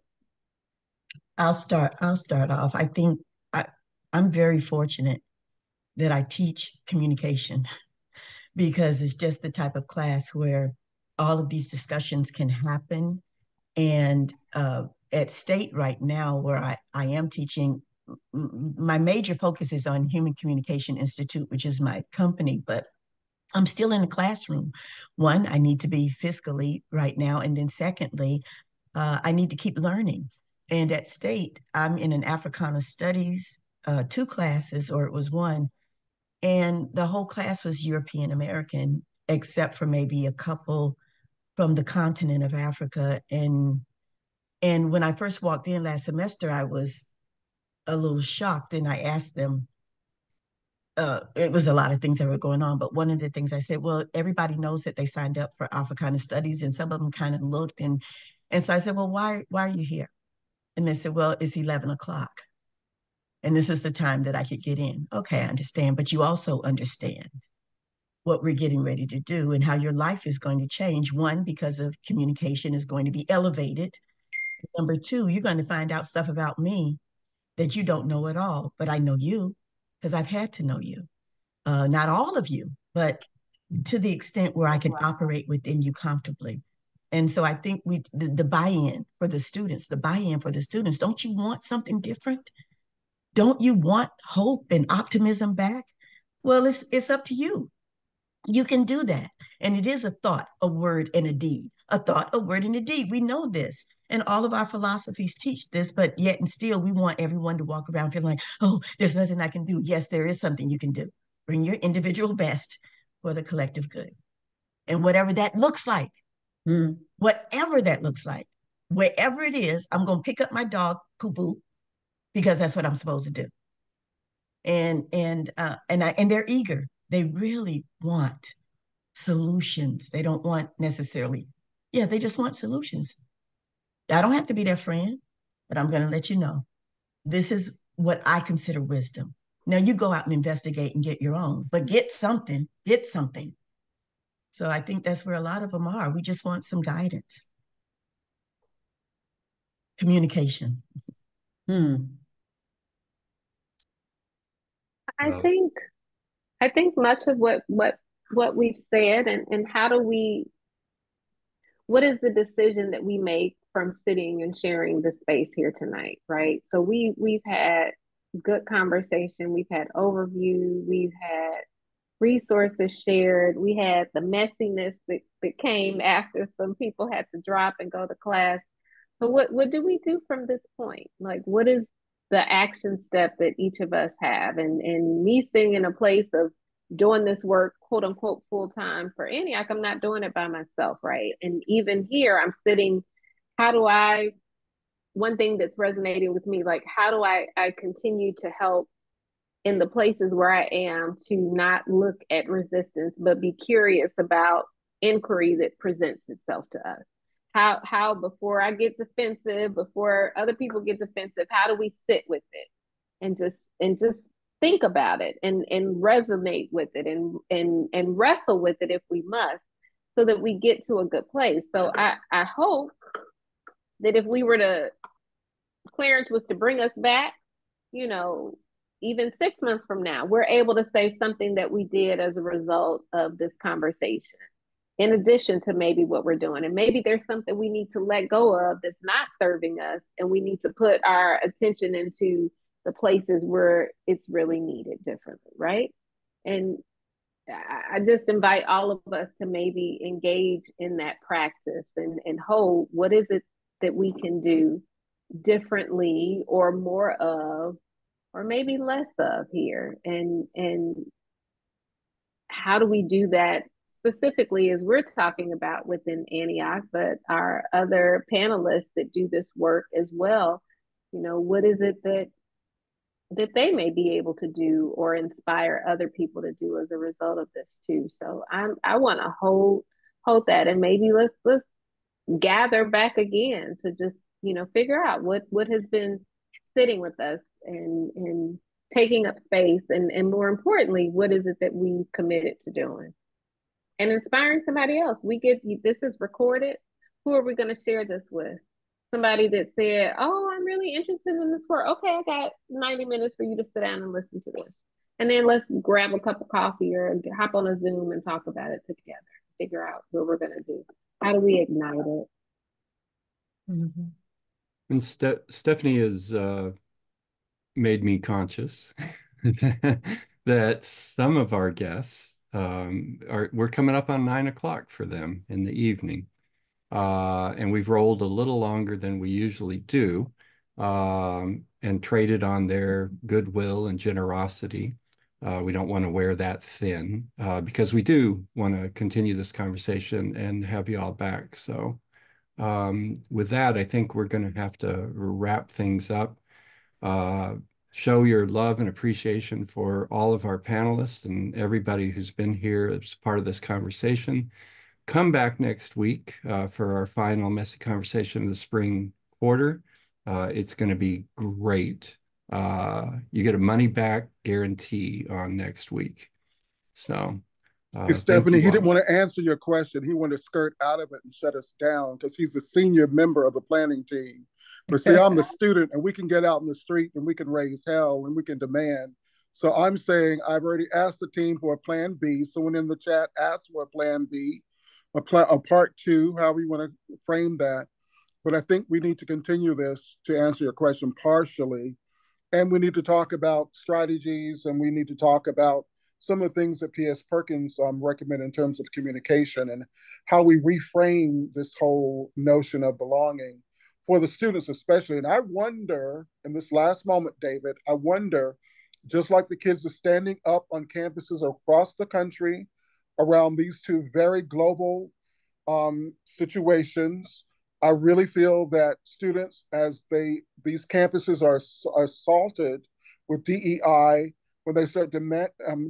I'll start off. I think I'm very fortunate that I teach communication because it's just the type of class where all of these discussions can happen. And at State right now, where I am teaching, my major focus is on Human Communication Institute, which is my company, but I'm still in the classroom. One, I need to be fiscally right now. And then secondly, I need to keep learning. And at State, I'm in an Africana Studies, 2 classes, or it was 1. And the whole class was European American, except for maybe a couple from the continent of Africa. And And when I first walked in last semester, I was a little shocked, and I asked them, it was a lot of things that were going on, but one of the things I said, well, everybody knows that they signed up for Africana Studies, and some of them kind of looked, and so I said, well, why are you here? And they said, well, it's 11 o'clock. And this is the time that I could get in. Okay, I understand. But you also understand what we're getting ready to do and how your life is going to change. One, because of communication is going to be elevated. Number two, you're going to find out stuff about me that you don't know at all. But I know you because I've had to know you. Not all of you, but to the extent where I can operate within you comfortably. And so I think the buy-in for the students, don't you want something different? Don't you want hope and optimism back? Well, it's up to you. You can do that. And it is a thought, a word, and a deed. A thought, a word, and a deed. We know this. And all of our philosophies teach this, but yet and still, we want everyone to walk around feeling like, oh, there's nothing I can do. Yes, there is something you can do. Bring your individual best for the collective good. And whatever that looks like, whatever that looks like, wherever it is, I'm going to pick up my dog, Kubu, because that's what I'm supposed to do. And they're eager. They really want solutions. They don't want necessarily, they just want solutions. I don't have to be their friend, but I'm going to let you know. This is what I consider wisdom. Now you go out and investigate and get your own, but get something. So I think that's where a lot of them are. We just want some guidance. Communication. I think much of what we've said and what is the decision that we make from sitting and sharing the space here tonight, right? So we've had good conversation, we've had overview, we've had resources shared, we had the messiness that came after some people had to drop and go to class. So what do we do from this point? Like, what is the action step that each of us have? And me sitting in a place of doing this work, quote unquote, full time for ENEAC, I'm not doing it by myself, right? And even here, I'm sitting, one thing that's resonating with me, like, how do I continue to help in the places where I am to not look at resistance, but be curious about inquiry that presents itself to us? How before I get defensive, before other people get defensive, how do we sit with it and just think about it and resonate with it and wrestle with it if we must, so that we get to a good place. So I hope that if Clarence was to bring us back, even 6 months from now, we're able to say something that we did as a result of this conversation, in addition to maybe what we're doing. And maybe there's something we need to let go of that's not serving us, and we need to put our attention into the places where it's really needed differently, right? And I just invite all of us to maybe engage in that practice and hold what is it that we can do differently or more of, or maybe less of here, and how do we do that specifically as we're talking about within ENEAC, but our other panelists that do this work as well, what is it that they may be able to do or inspire other people to do as a result of this too. So I want to hold that, and maybe let's gather back again to just figure out what has been sitting with us and taking up space, and more importantly, what is it that we committed to doing and inspiring somebody else. This is recorded. Who are we going to share this with? Somebody that said, oh, I'm really interested in this work. Okay, I got 90 minutes for you to sit down and listen to this. And then let's grab a cup of coffee or hop on a Zoom and talk about it together. Figure out what we're going to do. How do we ignite it? Mm-hmm. And Stephanie has made me conscious that some of our guests we're coming up on 9 o'clock for them in the evening. And we've rolled a little longer than we usually do, and traded on their goodwill and generosity. We don't want to wear that thin, because we do want to continue this conversation and have you all back. So With that, I think we're going to have to wrap things up. Show your love and appreciation for all of our panelists and everybody who's been here as part of this conversation. Come back next week for our final messy conversation of the spring quarter. It's going to be great. You get a money back guarantee on next week. So Hey, thank Stephanie, you he didn't all. want to answer your question. He wanted to skirt out of it and shut us down because he's a senior member of the planning team. But see, I'm the student, and we can get out in the street and we can raise hell and we can demand. So I'm saying I've already asked the team for a plan B. Someone in the chat asked for a plan B, a part two, how we want to frame that. But I think we need to continue this to answer your question partially. And we need to talk about strategies, and we need to talk about some of the things that P.S. Perkins recommend in terms of communication and how we reframe this whole notion of belonging for the students especially. And I wonder, in this last moment, David, I wonder, just like the kids are standing up on campuses across the country around these two very global situations, I really feel that students, as these campuses are assaulted with DEI, when they start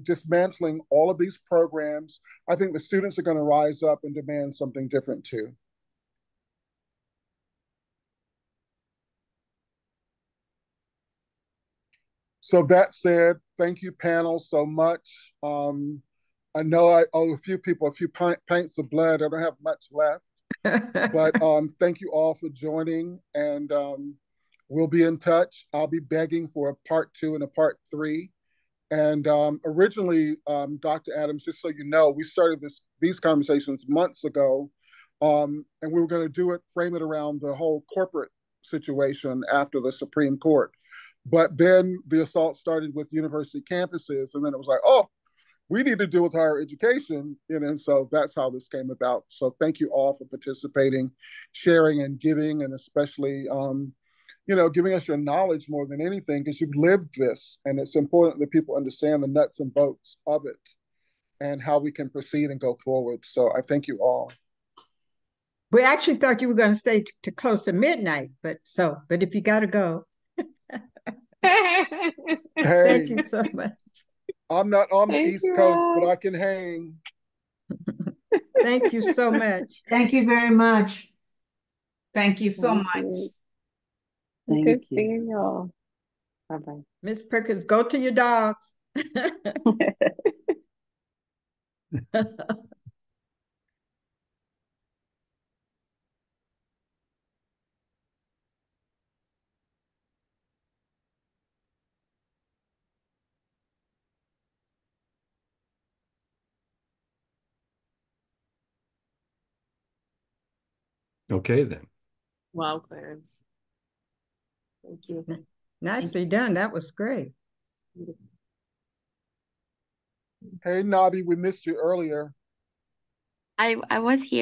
dismantling all of these programs, I think the students are going to rise up and demand something different too. So that said, thank you, panel, so much. I know I owe a few people a few pints of blood. I don't have much left. But thank you all for joining, and we'll be in touch. I'll be begging for a part two and a part three. And originally, Dr. Adams, just so you know, we started these conversations months ago, and we were going to do it, frame it around the whole corporate situation after the Supreme Court. But then the assault started with university campuses, and then it was like, oh, we need to deal with higher education, and so that's how this came about. So thank you all for participating, sharing, and giving, and especially giving us your knowledge more than anything, because you've lived this, and it's important that people understand the nuts and bolts of it and how we can proceed and go forward. So I thank you all. We actually thought you were going to stay to close to midnight, but if you got to go. Thank you so much. I'm not on the East Coast, but I can hang. Thank you so much. Thank you very much. Thank you so much. Good seeing y'all. Bye-bye. Miss Perkins, go to your dogs. Okay, then. Wow, Clarence. Thank you. Nicely done. That was great. Hey, Nabi, we missed you earlier. I was here.